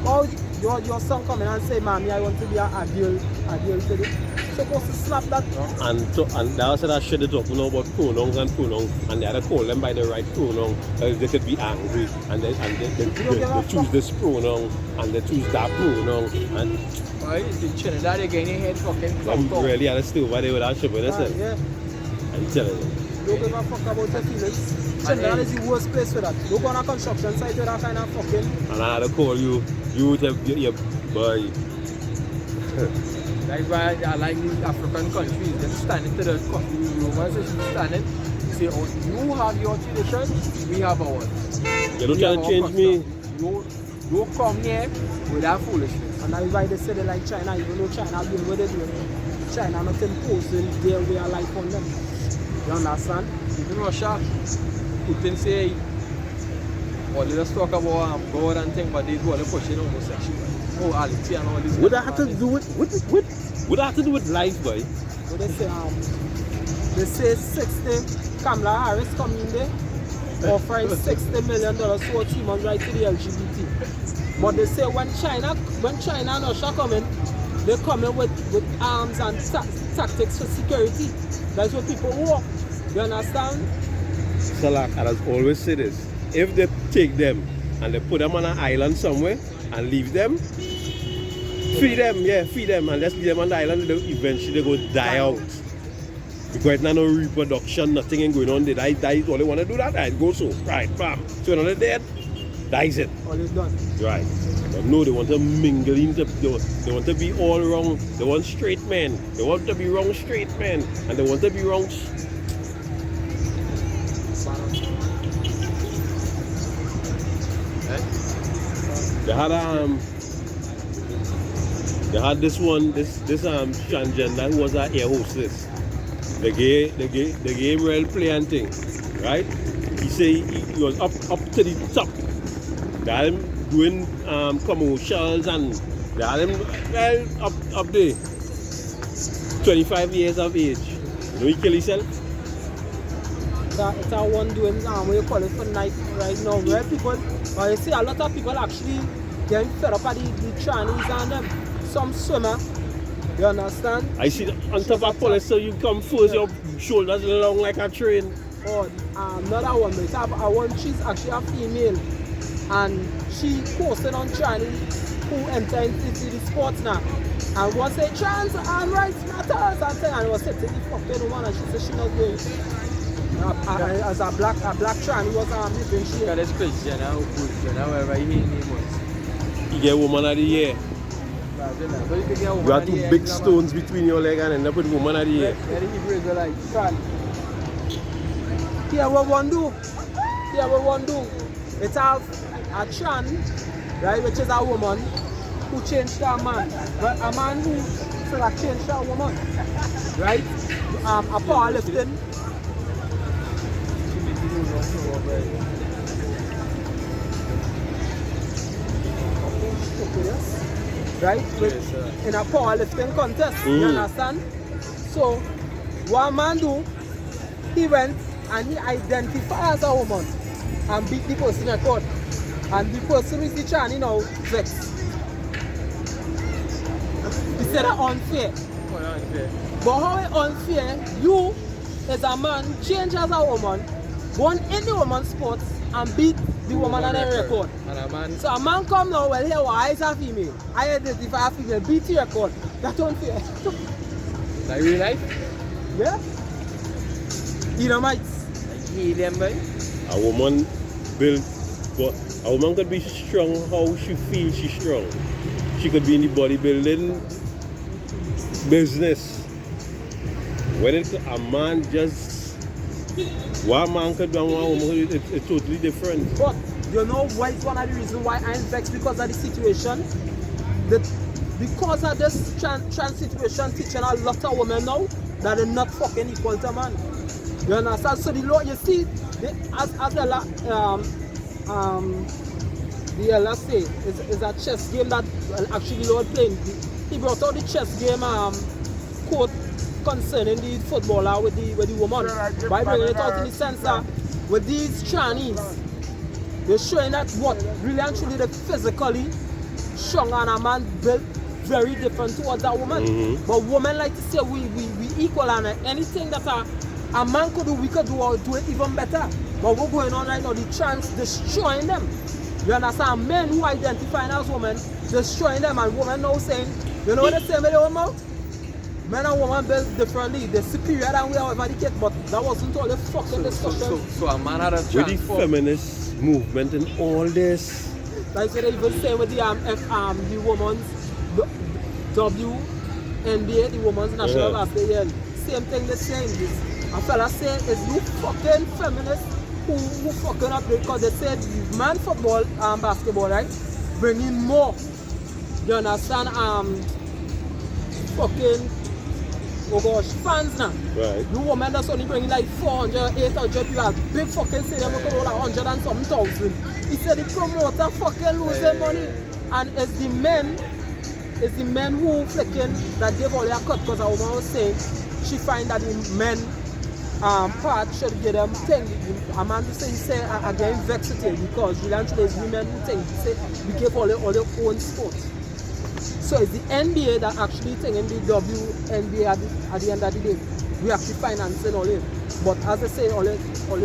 Oh, your son come in and say, Mommy, I want to be a girl today. Supposed to slap that. And that's that shit they talk about pronouns, and they had to call them by the right pronoun. They could be angry, and they choose this pronoun, and they choose that pronoun, and Right? In Trinidad, they're getting their head fucking I'm clocked off. really had to stay over there with that shit, but Ah, listen, yeah. I'm telling you. Don't give a fuck about your feelings. Trinidad is the worst place for that. Don't go on a construction site with that kind of fucking. And I had to call you with your boy. That's why I like these African countries. Them standing to the Romans, is standing. Say, oh, you have your traditions, we have ours. You don't We try have to our change me. custom. You come here with that foolishness. And that is why they say they like China, even though China doing what they do. China not imposing their way of life on them. You understand? Even Russia, Putin say, all they just talk about God and things, but they do all the pushing homosexuality and all this. What that have to do with what that have to do with life, boy? What they say 60 Kamala Harris coming in there offering $60 million for 3 months right to the LGBT. But they say when China and Russia come in, they come in with arms and tactics for security. That's what people want. You understand? Salak, I has always say this. If they take them and they put them on an island somewhere and leave them, feed them, and let's leave them on the island, eventually they go die out. Because it's not no reproduction, nothing ain't going on. They die, all they want to do that, right? Go so, right, bam. So when they're dead, dies it. All is done. Right. But no, they want to mingle into, they want to be all wrong. They want straight men. They want to be wrong straight men. And they want to be wrong. They had this transgender who was an air hostess. The game real playing thing, right? He say he was up to the top. They had him doing commercials and they had him well up there. 25 years of age. You know he kill himself? It's a one doing what you call it for night right now. Where people, you see a lot of people actually getting fed up at the trannies and them. Some swimmer, you understand? I see on top of police, so you come first, your shoulders long like a train. Or another one, but one, she's actually a female. And she posted on trannies who enter into the sports now. And was say trans and rights matters and it was said to the fucking woman and she said she not going. As a black tranny was living she. Look at this Christian, wherever he was. You get woman of the year. You got two big stones between your leg and end up with woman of the year. Yeah, the Hebrews are like, God. Here what one do? It's have a trans, right, which is a woman who changed to a man. But a man who changed to a woman. Right? A powerlifting. Right? Yes, In a powerlifting contest. You understand? So what man do? He went and he identified as a woman and beat the person in court. And the person is the tranny now vexed. He said that unfair. Unfair. But how it unfair, you as a man change as a woman, go in the woman's sports and beat the woman on the record. And a man, So a man come now, well, here, I is a female. I identify a female, beat the record. That's unfair. like real life, Yeah? Edomites. he them boy. A woman built, but a woman could be strong how she feels she's strong. She could be in the bodybuilding business. When a man just, what a man could do and what a woman could do, it's totally different. But you know why it's one of the reasons why I'm vexed because of the situation? Because of this trans situation teaching a lot of women now that they're not fucking equal to man. You understand? So the law, you see, as the Ella say, is a chess game that actually Lord playing. He brought out the chess game quote concerning the footballer with the woman. By bringing it out in the sense that with these Chinese, they're showing that what really actually the physically strong and a man built very different towards that woman. But women like to say we equal and anything that a man could do, we could do or do it even better. But what's going on right now, the trans destroying them. You understand? Men who identify as women, destroying them, and women now saying, you know what they say with the woman? Men and women built differently. They're superior than we are ever the case, but that wasn't all the fucking discussion. So a man had a With the chance for feminist movement and all this, Like so they even say with the women's WNBA, the women's national basketball, same thing they're saying. A fella say is you fucking feminists who fucking up because they said man football and basketball, right? Bring in more. You understand? Fucking oh gosh, fans now. right? You women that's only bringing like 400, 800 people. Big fucking stadium we could hold 100 and something thousand. He said the promoter fucking losing money. And it's the men who flicking that gave all their cut because a woman was saying she find that the men part should get them thing. A man to say again vexed with it because really actually it's women who think say we give all their own sport. So it's the NBA that actually taking the WNBA at the end of the day. We actually financing all it. But as I say, all it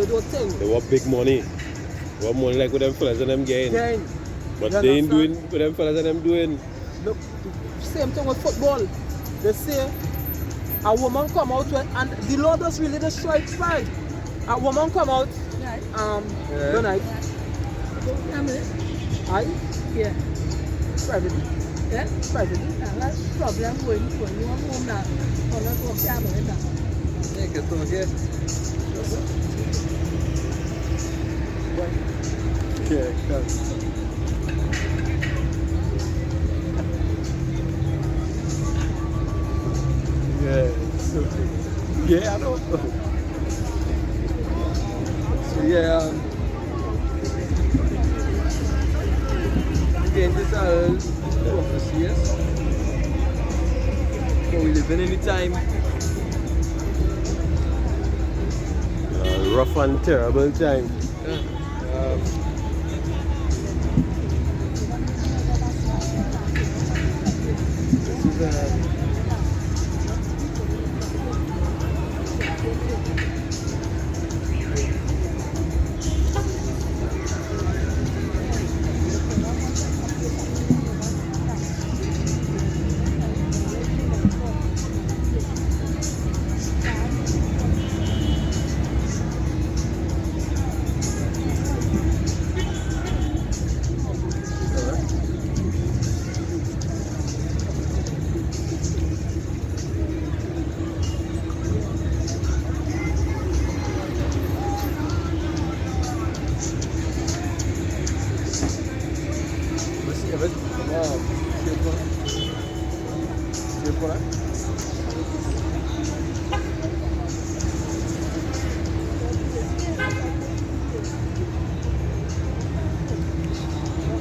don't think. They want big money. What money like with them fellas and them getting. Then, But you they ain't understand? doing with them fellas and them doing. Look, same thing with football. They say a woman come out and the law does really destroy pride. A woman come out the night. Aye? Yeah. Privately. Yeah. Privately. That's problem của những hôm nào còn nó thuộc cha mới nào. Yeah, que tô aqui. Yeah, come. Yeah, so yeah, I know. So yeah, again, this are prophecies. So we live in any time. Rough and terrible time. This is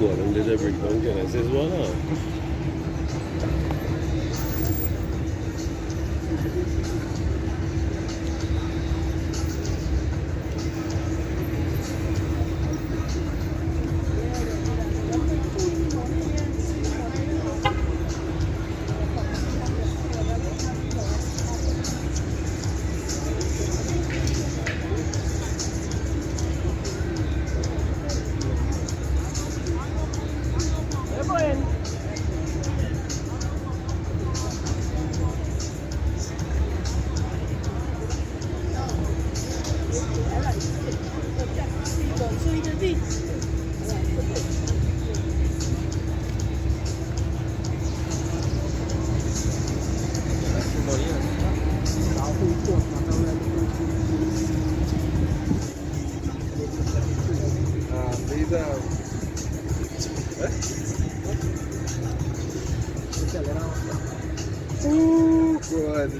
Go on and there's a breakdown Genesis one, huh? So he did it. These ooh, God.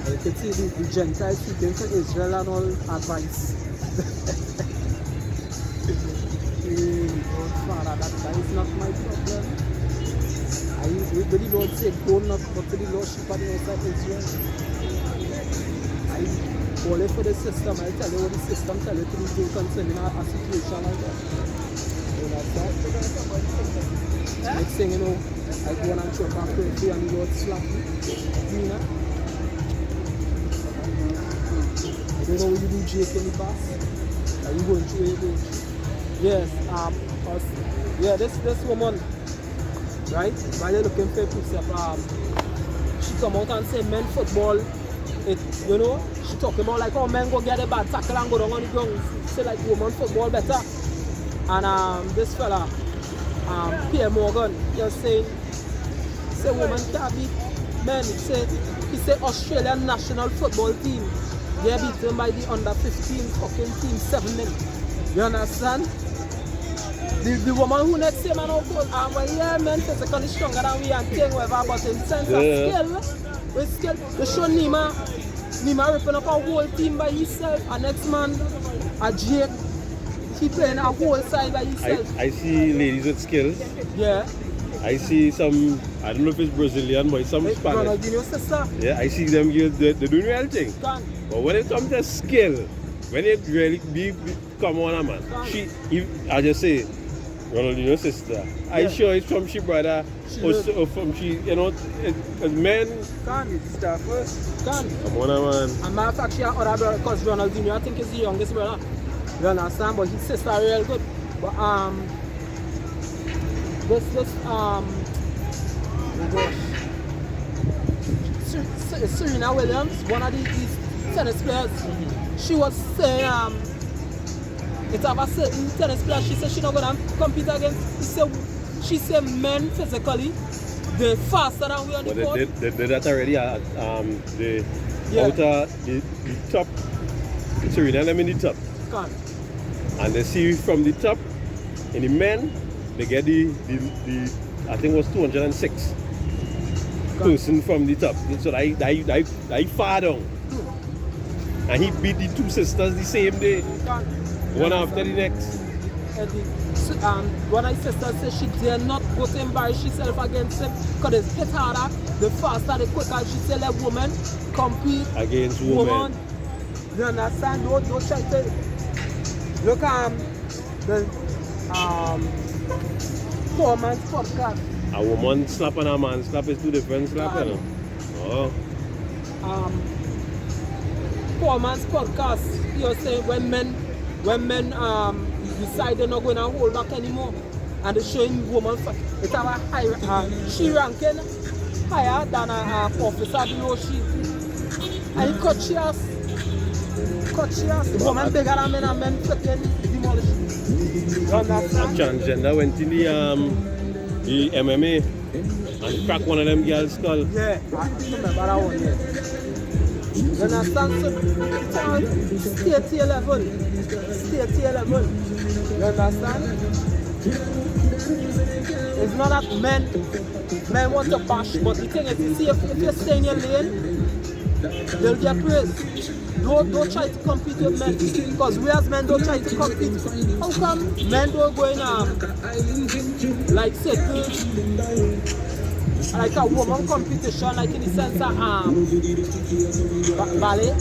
You can see the Gentiles speaking for Israel and all advice. Father, that is not my problem. The Lord said, go not but to the Lordship of the outside Israel. I call it for the system. I tell you what the system tell you to do concerning a situation like that. You understand? Next thing you know, I go on and chop and pray for you and the Lord slap me. You know? I don't know what you do, Jake, in the past. Are you going through it? Yes, yeah, this woman, right? While you're looking for a precept, she come out and say men football, you know, she talking about like, oh, men go get a bad tackle and go down on the ground, say like woman football better. And this fella, Pierre Morgan, just saying, say woman can't beat men. He said Australian national football team, they're beaten by the under 15 fucking team 7-0. You understand? The woman who next say man out cold, well yeah man physically stronger than we and thing whatever, but in sense of skill, they show Nima ripping up a whole team by himself, and next man, a Jake, he playing a whole side by himself. I see ladies with skills. Yeah. I see some, I don't know if it's Brazilian, but some Spanish. Ronaldinho's sister. Yeah, I see them girls, they're doing real thing. Can. But when it comes to skill, when it really come on, man, I just say, Ronaldinho's sister. Yeah. I sure it's from she brother, or from she, you know, as men. Can. Start first. Can. Come on, man. And matter of fact, she has other brother, because Ronaldinho, I think, is the youngest brother. You understand? But his sister real good. But oh gosh. Serena Williams, one of these tennis players, she was saying it's about a certain tennis player, she said she's not gonna compete against. She said men physically they're faster than we on the court. They did that already at the top. Serena them in the top. Can. And they see from the top in the men they get the I think it was 206 person from the top. So I far down. And he beat the two sisters the same day. One after the next. One of his sisters said she dare not go to embarrass herself against him because it's hit harder, the faster, the quicker. She said let women compete against women. You understand? Don't try to look the poor man's podcast. A woman slap and a man slap is two different slap, you know. Oh. Poor man's podcast. You're saying when men decide they're not going to hold back anymore, and they're showing woman it's have a high she ranking higher than an officer below she. And he cut she ass. The woman bigger than men and men flipping demolish. You understand? Transgender went in the MMA and cracked one of them girls' skull. Yeah, I remember that one, yeah. You understand? So, stay to your level. You understand? It's not that men want to bash, but the thing is, you see, if you stay in your lane, they'll get praised. Don't try to compete with men, because we as men don't try to compete. How come men don't go in like certain, like a woman competition, like in the sense of ballet,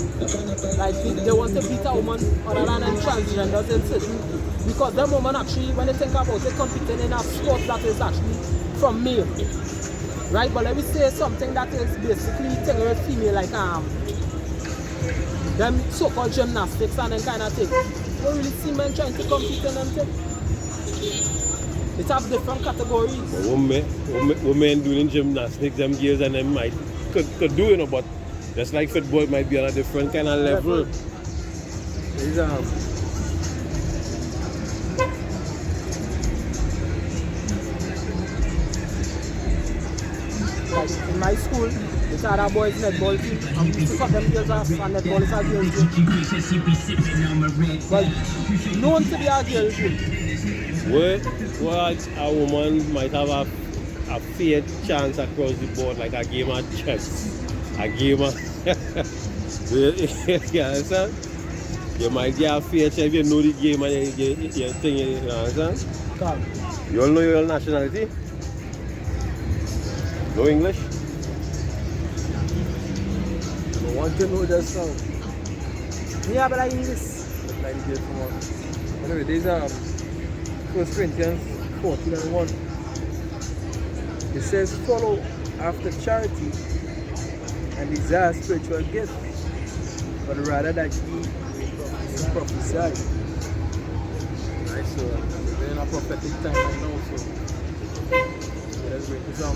like they want to beat a woman other than transgenders and certain, because them women actually, when they think about it, competing in a sport that is actually from male, right? But let me say something that is basically taking a female, like them so-called gymnastics and them kind of thing. You don't really see men trying to compete in them things. It have different categories. Women doing gymnastics, them girls and them could do, you know, but just like football, it might be on a different kind of level. These like in my school, the Tara boys netball team, and we used to cut them girls off, and netball is a girls game. But known to be a girls game. Well, a woman might have a fair chance across the board, like a game of chess, a game of. You understand? You might get a fair chance if you know the game and you think, you understand? Come. You all know your nationality? No English? I want to know just now. Yeah, but I English. Anyway, these are 1 Corinthians 14:1. It says, follow after charity and desire spiritual gifts, but rather that ye prophesy. Right, so we're in a prophetic time right now, so let's break this down.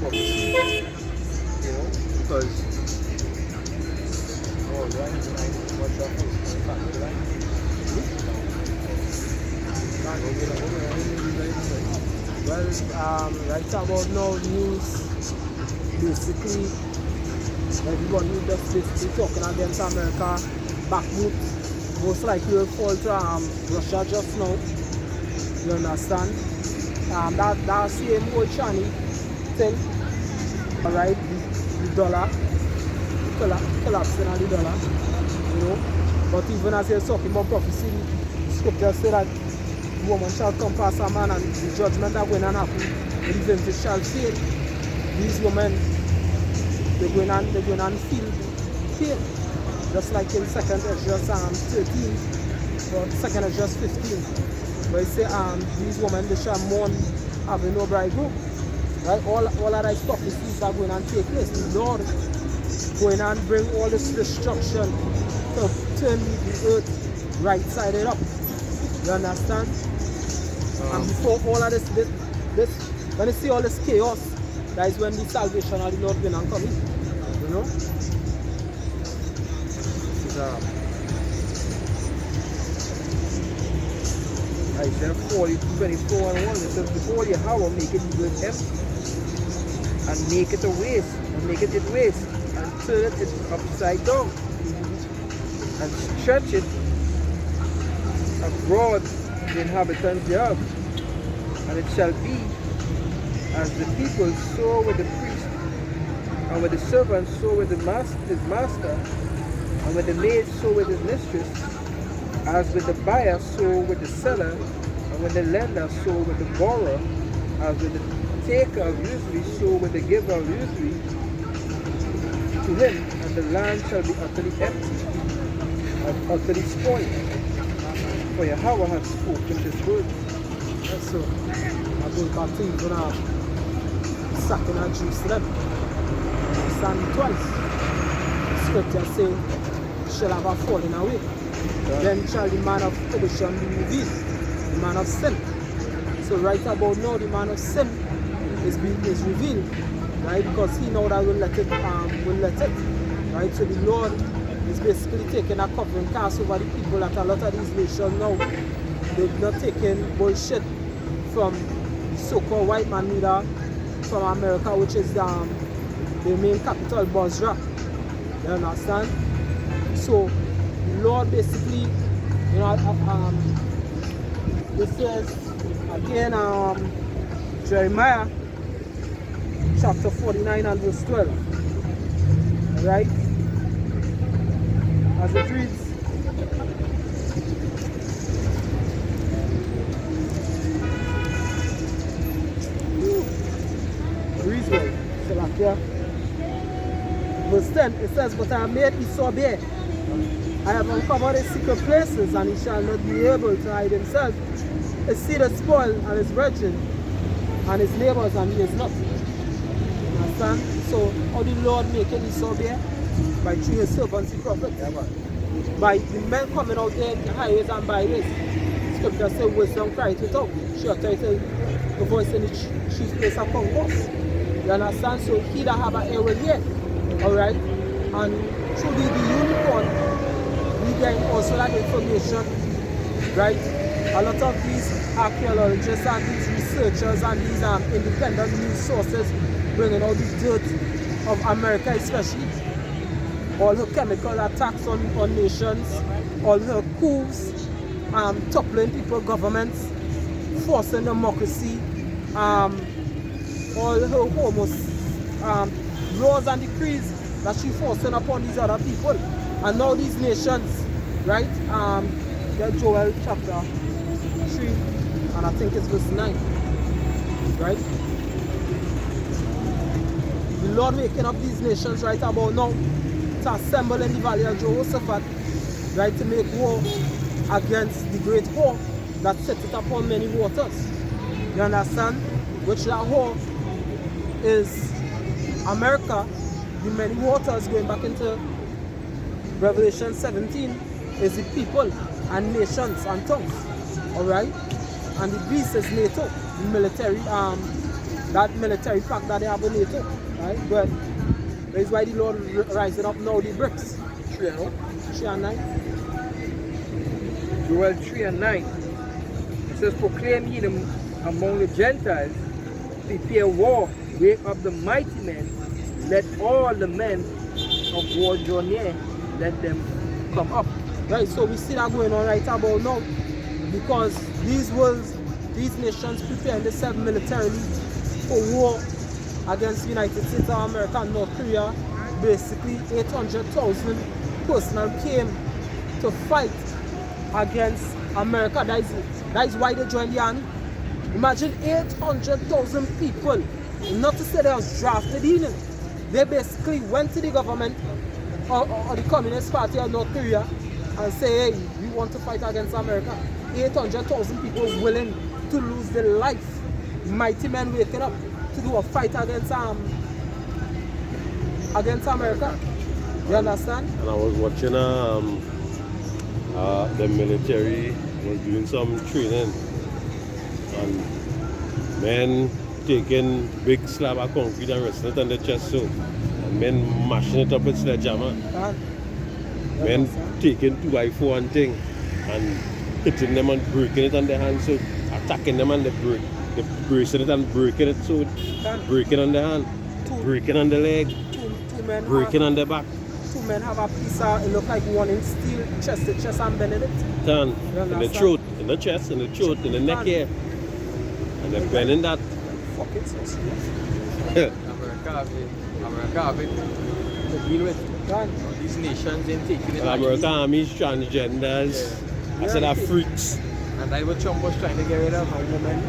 Prophecy. You know, because what's that? Well, right about now, news, basically, everybody just basically talking against America, Bakhmut, most likely will fall to Russia just now, you understand? That same old shiny thing, alright, the dollar, collapsing on the dollar, you know, but even as you're talking about prophecy, the scripture say that woman shall come past a man and the judgment that going to happen, the vintage shall fail. These women, they're going to feel pain. Just like in 2nd Ezra 13 or 2nd Ezra 15. Where it say these women they shall mourn having no bridegroom. Right? All of these prophecies are going to take place. The Lord going and bring all this destruction to turn the earth right sided up. You understand? And before all of this, when you see all this chaos, that is when the salvation of the Lord will come in. You know? Isaiah 40:24-1, it says, behold, Yahweh make it with empty, and make it a waste, and make it waste, and turn it upside down, and stretch it abroad the inhabitants thereof. And it shall be as the people sow with the priest, and with the servant sow with his master, and with the maid sow with his mistress, as with the buyer sow with the seller, and with the lender sow with the borrower, as with the taker of usury sow with the giver of usury to him, and the land shall be utterly empty and utterly spoiled. For Yahweh hath spoken this word. That's so. I think I think we're going to sacking of Jerusalem. Stand twice. Scripture saying, shall have a fallen away. Yeah. Then shall the man of perdition be revealed, the man of sin. So right about now, the man of sin is revealed, right? Because he know that will let it. Right? So the Lord is basically taking a covering cast over the people that a lot of these nations now. They've not taken bullshit from so-called white man leader from America, which is the main capital, Basra. You understand? So the Lord basically, you know, this is again Jeremiah chapter 49 and verse 12. Right? As it reads, verse 10, it says, but I have made Esau bare. I have uncovered his secret places, and he shall not be able to hide himself. His seed is spoiled, and his brethren, and his neighbors, and he is not. You understand? So, how did the Lord make Esau bare? By through his servants, the prophets. By the men coming out there in the highways and byways. Scripture says, wisdom cries without. Sure, title, the voice in the chief place of concourse. You understand? So he that have an ear will hear. Alright? And through the unicorn, we getting also that information, right? A lot of these archaeologists and these researchers and these independent news sources bringing out the dirt of America, especially all her chemical attacks on nations, all her coups, toppling people, governments, forcing democracy, all her laws and decrees that she forcing upon these other people. And now these nations, right? Joel chapter 3, and I think it's verse 9, right? The Lord waking up these nations right about now to assemble in the valley of Jehoshaphat, right, to make war against the great whore that set it upon many waters. You understand? Which that whore is America, the many waters, going back into Revelation 17, is the people and nations and tongues. Alright? And the beast is NATO, the military, that military pact that they have with NATO. Right? But that is why the Lord rising up now the bricks. 3 and 3 and 9. Joel 3 and 9. It says, proclaim ye them among the Gentiles, prepare war, wake up the mighty men, let all the men of war draw near, let them come up. Right, so we see that going on right about now, because these nations preparing themselves militarily for war against the United States of America and North Korea. Basically 800,000 personnel came to fight against America. That is why they joined the army. Imagine 800,000 people, not to say they was drafted in. They basically went to the government or the Communist Party of North Korea and say, hey, we want to fight against America. 800,000 people willing to lose their life. Mighty men waking up to do a fight against America. You understand? And I was watching the military was doing some training, and men taking big slab of concrete and resting it on the chest, so and men mashing it up with sledgehammer. Men taking 2x4 and thing and hitting them and breaking it on their hands, so attacking them and they bracing it and breaking it, so breaking on the hand, breaking on the leg, breaking on the back. Two men have a piece of, it look like one in steel, chest to chest and bending it. Turn in the throat, in the chest, in the throat, in the neck here. And they're bending that. Fuck it, so serious. America have it to deal with. These nations ain't taking it. American armies, transgenders, I said are freaks. And that's what Trump was trying to get rid of, my woman.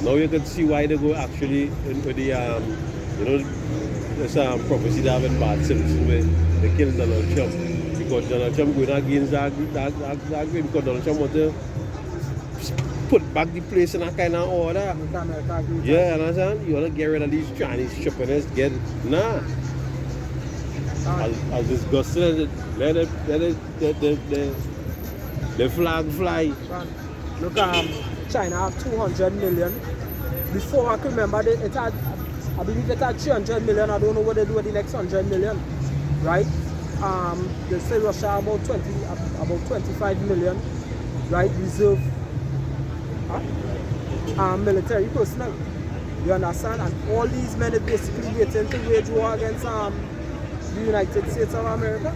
Now you can see why they go actually into the you know, there's prophecy that happened Bart Simpson where they killed Donald Trump because Donald Trump going against that because Donald Trump want to put back the place in a kind of order. Yeah, understand? You want to get rid of these Chinese shippers, get I'll discuss it. Let the flag fly. Look, China have 200 million. Before I can remember, it had, I believe it had 300 million. I don't know what they do with the next 100 million, right? They say Russia about 25 million, right? Reserve military personnel. You understand? And all these men are basically waiting to wage war against the United States of America.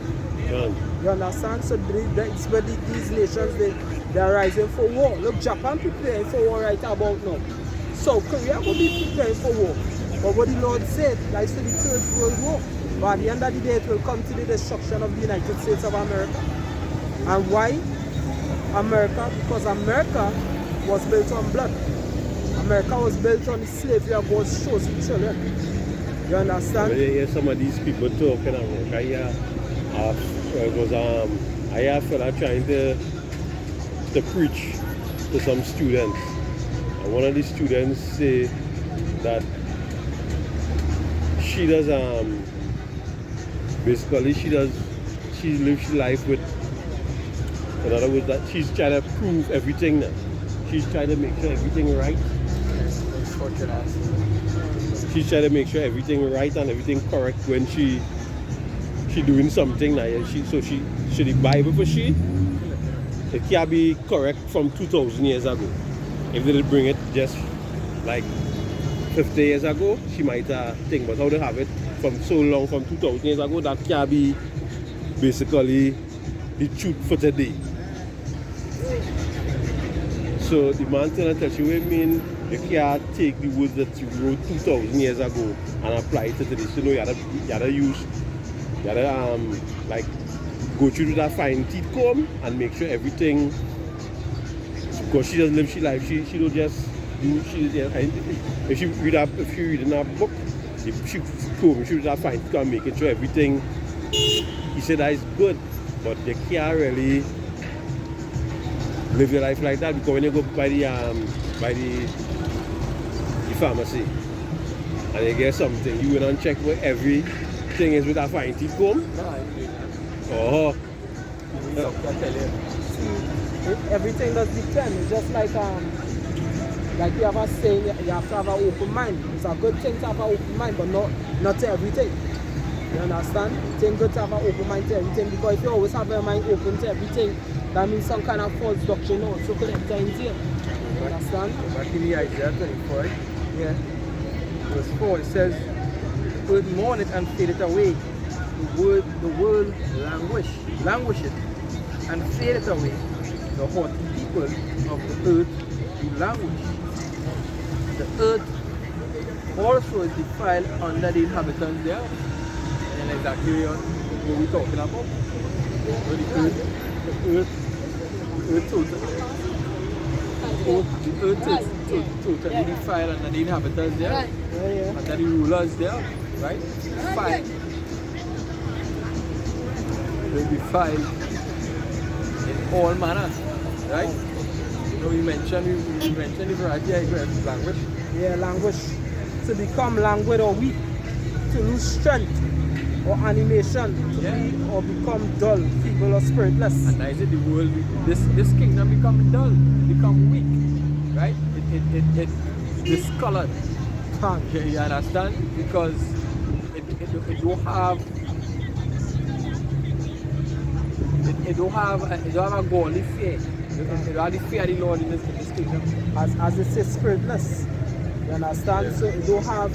You understand? So it's where these nations they are rising for war. Look, Japan preparing for war right about now. South Korea will be preparing for war. But what the Lord said, that's for the Third World War. But at the end of the day, it will come to the destruction of the United States of America. And why? America, because America was built on blood. America was built on the slavery of God's chosen children. You understand? When you hear some of these people talking about I have a fella trying to preach to some students. And one of the students say that she does basically she lives life with, in other words, that she's trying to prove everything now. She's trying to make sure everything right. She's trying to make sure everything right and everything correct when she she doing something now. So the Bible for she, it can't be correct from 2,000 years ago. If they did bring it just like 50 years ago, she might think, but how they have it from so long, from 2,000 years ago, that can't be basically the truth for today. So the man tell you, I mean, you can't take the words that you wrote 2,000 years ago and apply it to today. So you gotta like go through that fine teeth comb and make sure everything, because she doesn't live she life, she don't just do, if you read in a book, she comb through that fine teeth comb, making sure everything, he said that is good, but they can't really live your life like that, because when you go by the pharmacy and you get something, you went and check where everything is with a fine teeth comb. Oh. Everything does depend. It's just like you have a saying, you have to have an open mind. It's a good thing to have an open mind, but not to everything. You understand? It's good to have an open mind to everything, because if you always have your mind open to everything, that means some kind of false doctrine also could enter into it. You understand? Back in the Isaiah 24, Yeah. verse 4, it says, the word mourneth and fadeth away. The world languisheth and fadeth away. The haughty people of the earth do languish. The earth also is defiled under the inhabitants there. And exactly what we're talking about. The earth is totally defiled under the inhabitants there. Under the rulers there. Right? Defiled. They'll be defiled in all manner. Right? You know, we mentioned the variety of language. Yeah, language. To become languid or weak, to lose strength or animation, or become dull, feeble or spiritless. And as it the world, this kingdom become dull, become weak, right? It discolored. You understand? Because it don't have a godly fear. It don't have the fear of the Lord in this kingdom. As it says, spiritless. You understand? Yeah. So it don't have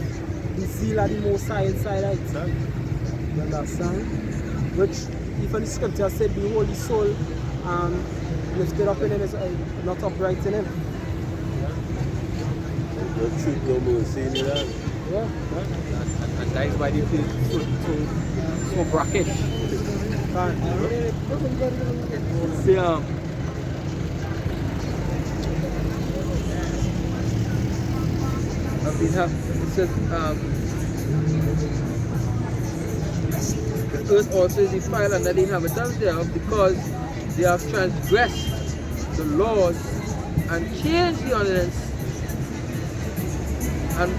the zeal of the Most High inside it. No? You understand? Which even the scripture said the holy soul lifted up in him is not upright in him. No truth, no mercy in that. Yeah. And that is why they feel so brackish. See, it says, the earth also is defiled under the inhabitants thereof, because they have transgressed the laws and changed the ordinance and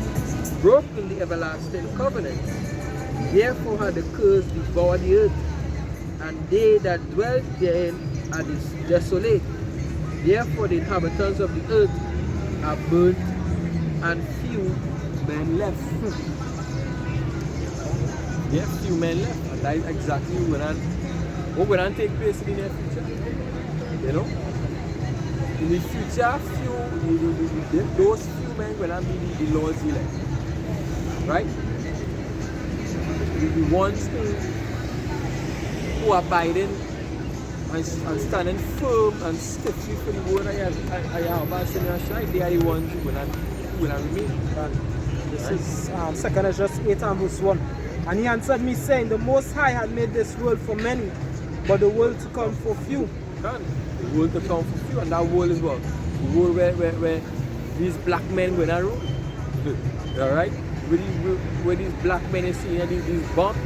broken the everlasting covenant. Therefore had the curse devoured the earth, and they that dwell therein are desolate. Therefore the inhabitants of the earth are burnt, and few men left. Yeah, few men left. And that is exactly what will take place in the near future. You know? In the future, those few men will not be the Lord's elect. Right? The ones who are abiding and standing firm and stiffly for the word of Yahweh, they are the ones who will not remain. This is 2 Ezra 8 and verse 1. And he answered me, saying, the Most High had made this world for many, but the world to come for few. The world to come for few, and that world is what? The world where these black men will not rule. Alright? Where these black men are seeing these bombs,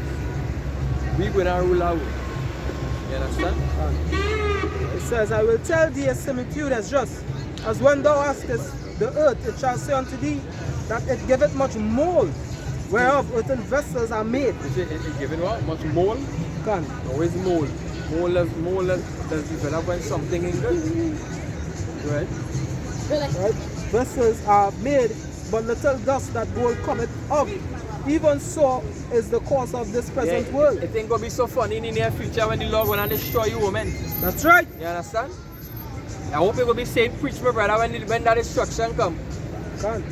we will not rule our world. You understand? It says, I will tell thee a similitude as just, as when thou askest the earth, it shall say unto thee, that it giveth much mold, whereof earthen vessels are made. It giving what? Much mold? Can. Always mold. Mold does develop when something is good. Right? Right? Vessels are made, but little dust that gold cometh of, even so is the course of this present world. It ain't gonna be so funny in the near future when the Lord gonna destroy you, woman. That's right. You understand? I hope you're gonna be saying, preach, my brother, when that destruction come. Can't.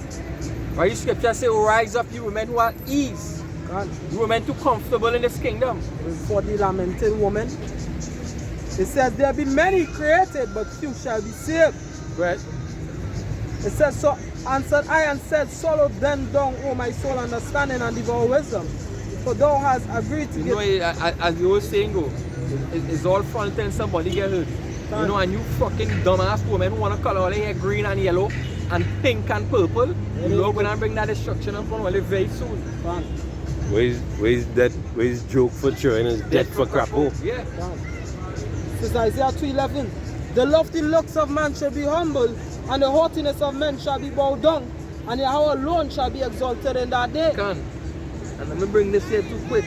Why the scripture say, rise up, you women who are at ease. Can't. You women too comfortable in this kingdom. For the lamenting woman, it says there be many created, but few shall be saved. Right? It says, so answered I and said, swallow them down, O my soul, understanding and devour wisdom. For thou hast agreed to You know, as the old saying go, it's all fun until somebody get hurt. You know, and you fucking dumbass women who want to color all their hair green and yellow and pink and purple, you know, when I bring that destruction up on very soon. Where's joke for children is dead for crapo? Yeah. Says Isaiah 2:11, the lofty looks of man shall be humble, and the haughtiness of men shall be bowed down, and Yahweh alone shall be exalted in that day. Can. And let me bring this here too quick.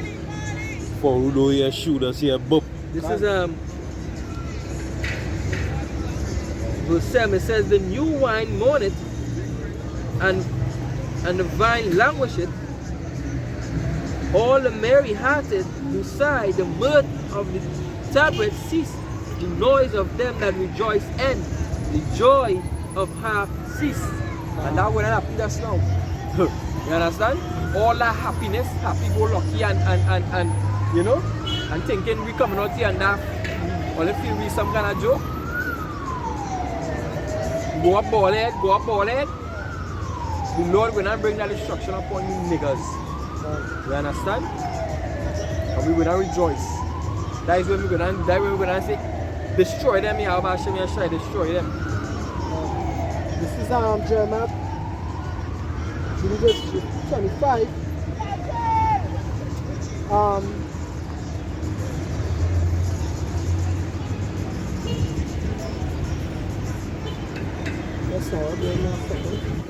For who know your shooters here, bop. This is verse 7. It says, the new wine mourneth, and the vine languisheth. All the merry-hearted do sigh, the mirth of the tabret cease, the noise of them that rejoice end, the joy of harp cease. And that will happen just now. You understand? All that happiness, happy-go-lucky and you know, and thinking we coming out here and that, all it feel we some kind of joke. Go up ball head. The Lord will not bring that destruction upon you niggas. You understand? And we will not rejoice. That is when we're gonna say, destroy them, Yahweh Hashem Yeshua, destroy them. This is Jeremiah, verse 25. That's all. Give me a second.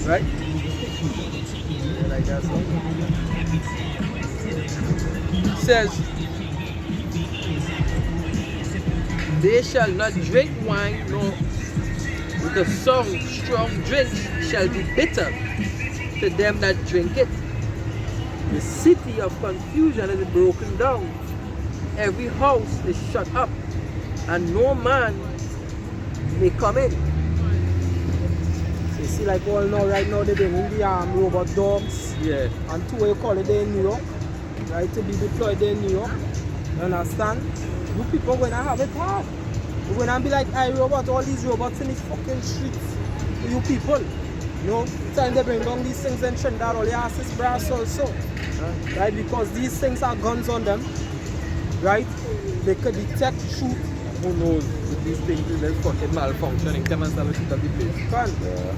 Right? Like that, so. It says, they shall not drink wine, nor with the strong drink shall be bitter to them that drink it. The city of confusion is broken down. Every house is shut up, and no man may come in. You see, like all now, right now, they're bringing the robot dogs. Yeah. And two, you call it there in New York, right, to be deployed there in New York. You understand? You people going to have it hard. You're going to be like, I robot, all these robots in the fucking streets. You people. You know, time they bring down these things and Trinidad, all your ass is brass also. Right? Because these things are guns on them. Right? They could detect truth. Who knows if these things is fucking malfunctioning? Come and start looking at the place.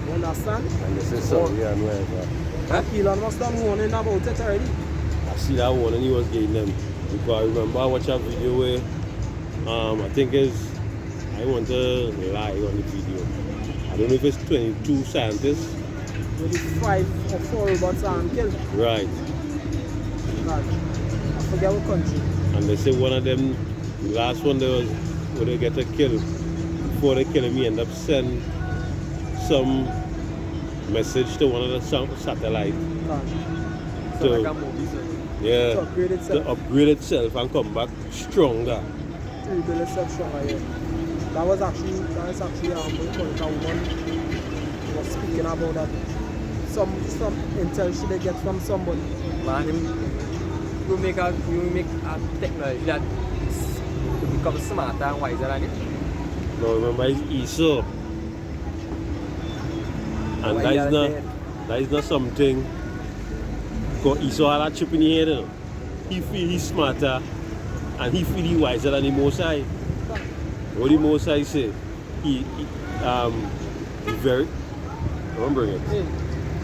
You understand? And this is so yeah, and whatever. Elon Musk done warning about it already. I see that one and he was getting them. Because I remember I watched a video where I think I want to lie on the video. I don't know if it's 22 scientists. With the 5 or 4 robots killed. Right. God. I forget what country. And they say one of them, the last one there was where they get a kill. Before they kill him, he end up sending some message to one of the satellites. So like a movie, so. Yeah, To upgrade itself. to upgrade itself and come back stronger. To rebuild itself stronger, yeah. That was actually what you call it, a woman was speaking about that. Some intel should they get from somebody. Man, you make a technology that to become smarter and wiser than it. No, remember it's ESO. And Why that you is are not dead? that is not something. Because ESO had a chip in the head. He feel he's smarter and he feel he wiser than the Most High. What the Most High say? He very Don't bring it. Hey,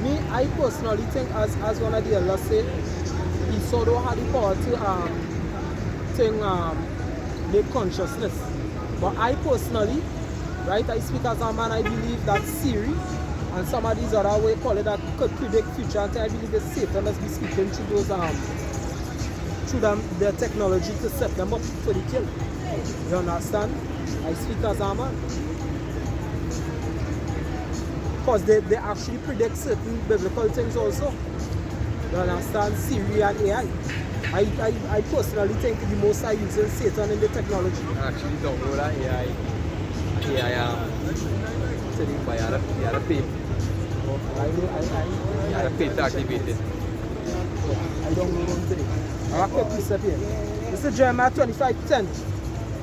me, I personally think as one of the elders said, Esau don't have the power to make consciousness. But I personally, right, I speak as a man, I believe that Siri and some of these other way call it that could predict future, and I believe that Satan must be speaking through those their technology to set them up for the kill. You understand? I speak as a man. Because they actually predict certain biblical things also. You understand? Siri and AI. I personally think the most I using Satan in the technology. I actually don't know that AI telling by you gotta pay. You gotta pay to activate it. I don't know them today. I'll quick precept here. This is Jeremiah 25:10.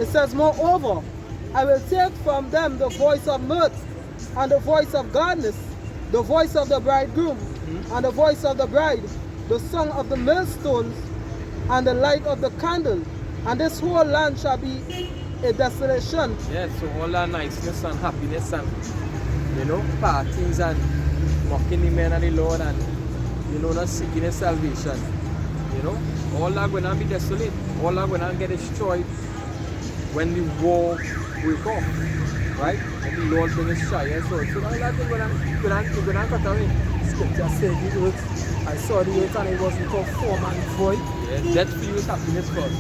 It says, moreover, I will take from them the voice of mirth and the voice of gladness, the voice of the bridegroom and the voice of the bride, the song of the millstones and the light of the candle, and this whole land shall be a desolation. Yeah, so all that niceness and happiness and, you know, parties and mocking the men of the Lord and, you know, not seeking his salvation. You know, all that going to be desolate. All that going to get destroyed when the war break off. Right? And the Lord bring his fire. So all that is going to cut away. Scripture said the earth, I saw the earth and it was without form and void. Yeah, death for you is happiness first.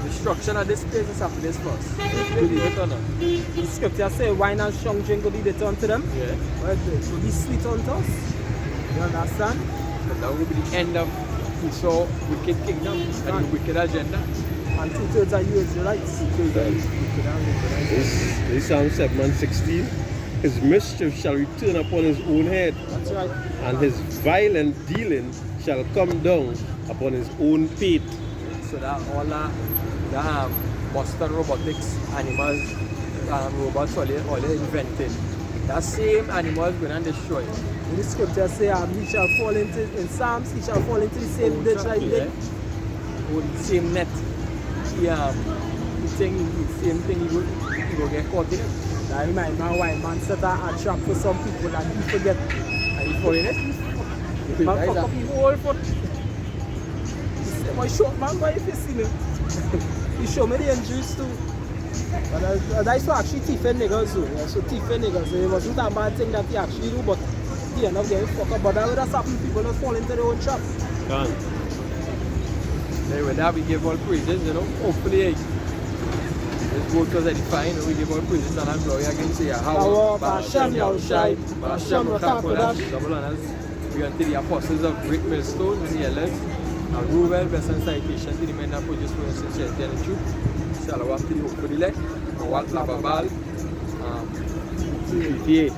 Destruction of this place is happiness first. Believe it or not. The scripture says wine and strong drink will be returned to them. Yeah. But it will be sweet unto us. You understand? But that will be the end of Esau's wicked kingdom and the wicked agenda. And 2/3 of you is the right. 2/3 of you. This is Psalm segment 16. His mischief shall return upon his own head, That's right. and his violent dealing shall come down upon his own pate. So that all that Boston robotics animals, robots all they invented. That same animals going to destroy. In the scripture say he shall fall into, in Psalms, he shall fall into the same ditch like yeah. did. Or the same net. Yeah, the same thing he will get caught in it. That remind me why man set a trap for some people and he forget. And he fall in it. Man fuck up his whole foot. He say, my short man, why if you see me? He show me the injuries too. But that's for actually thieving niggas though. Yeah, so thieving niggas. So it wasn't a bad thing that he actually do, but he ended up getting fucked up. But that would have happened, people don't fall into their own trap. Can't. Anyway, that we give all praises, you know. Hopefully, this vote was edifying, and we give all praises and glory again to Yahweh, Ba'ashem, Yahushai, Ba'ashem, Rakakodash, double honors. We unto the apostles of Great Millstone and the elders, and Ruvel, best and citation to the men that produce for sincerity and the truth. Shalom to the hope for the elect, and what Lababal, 58.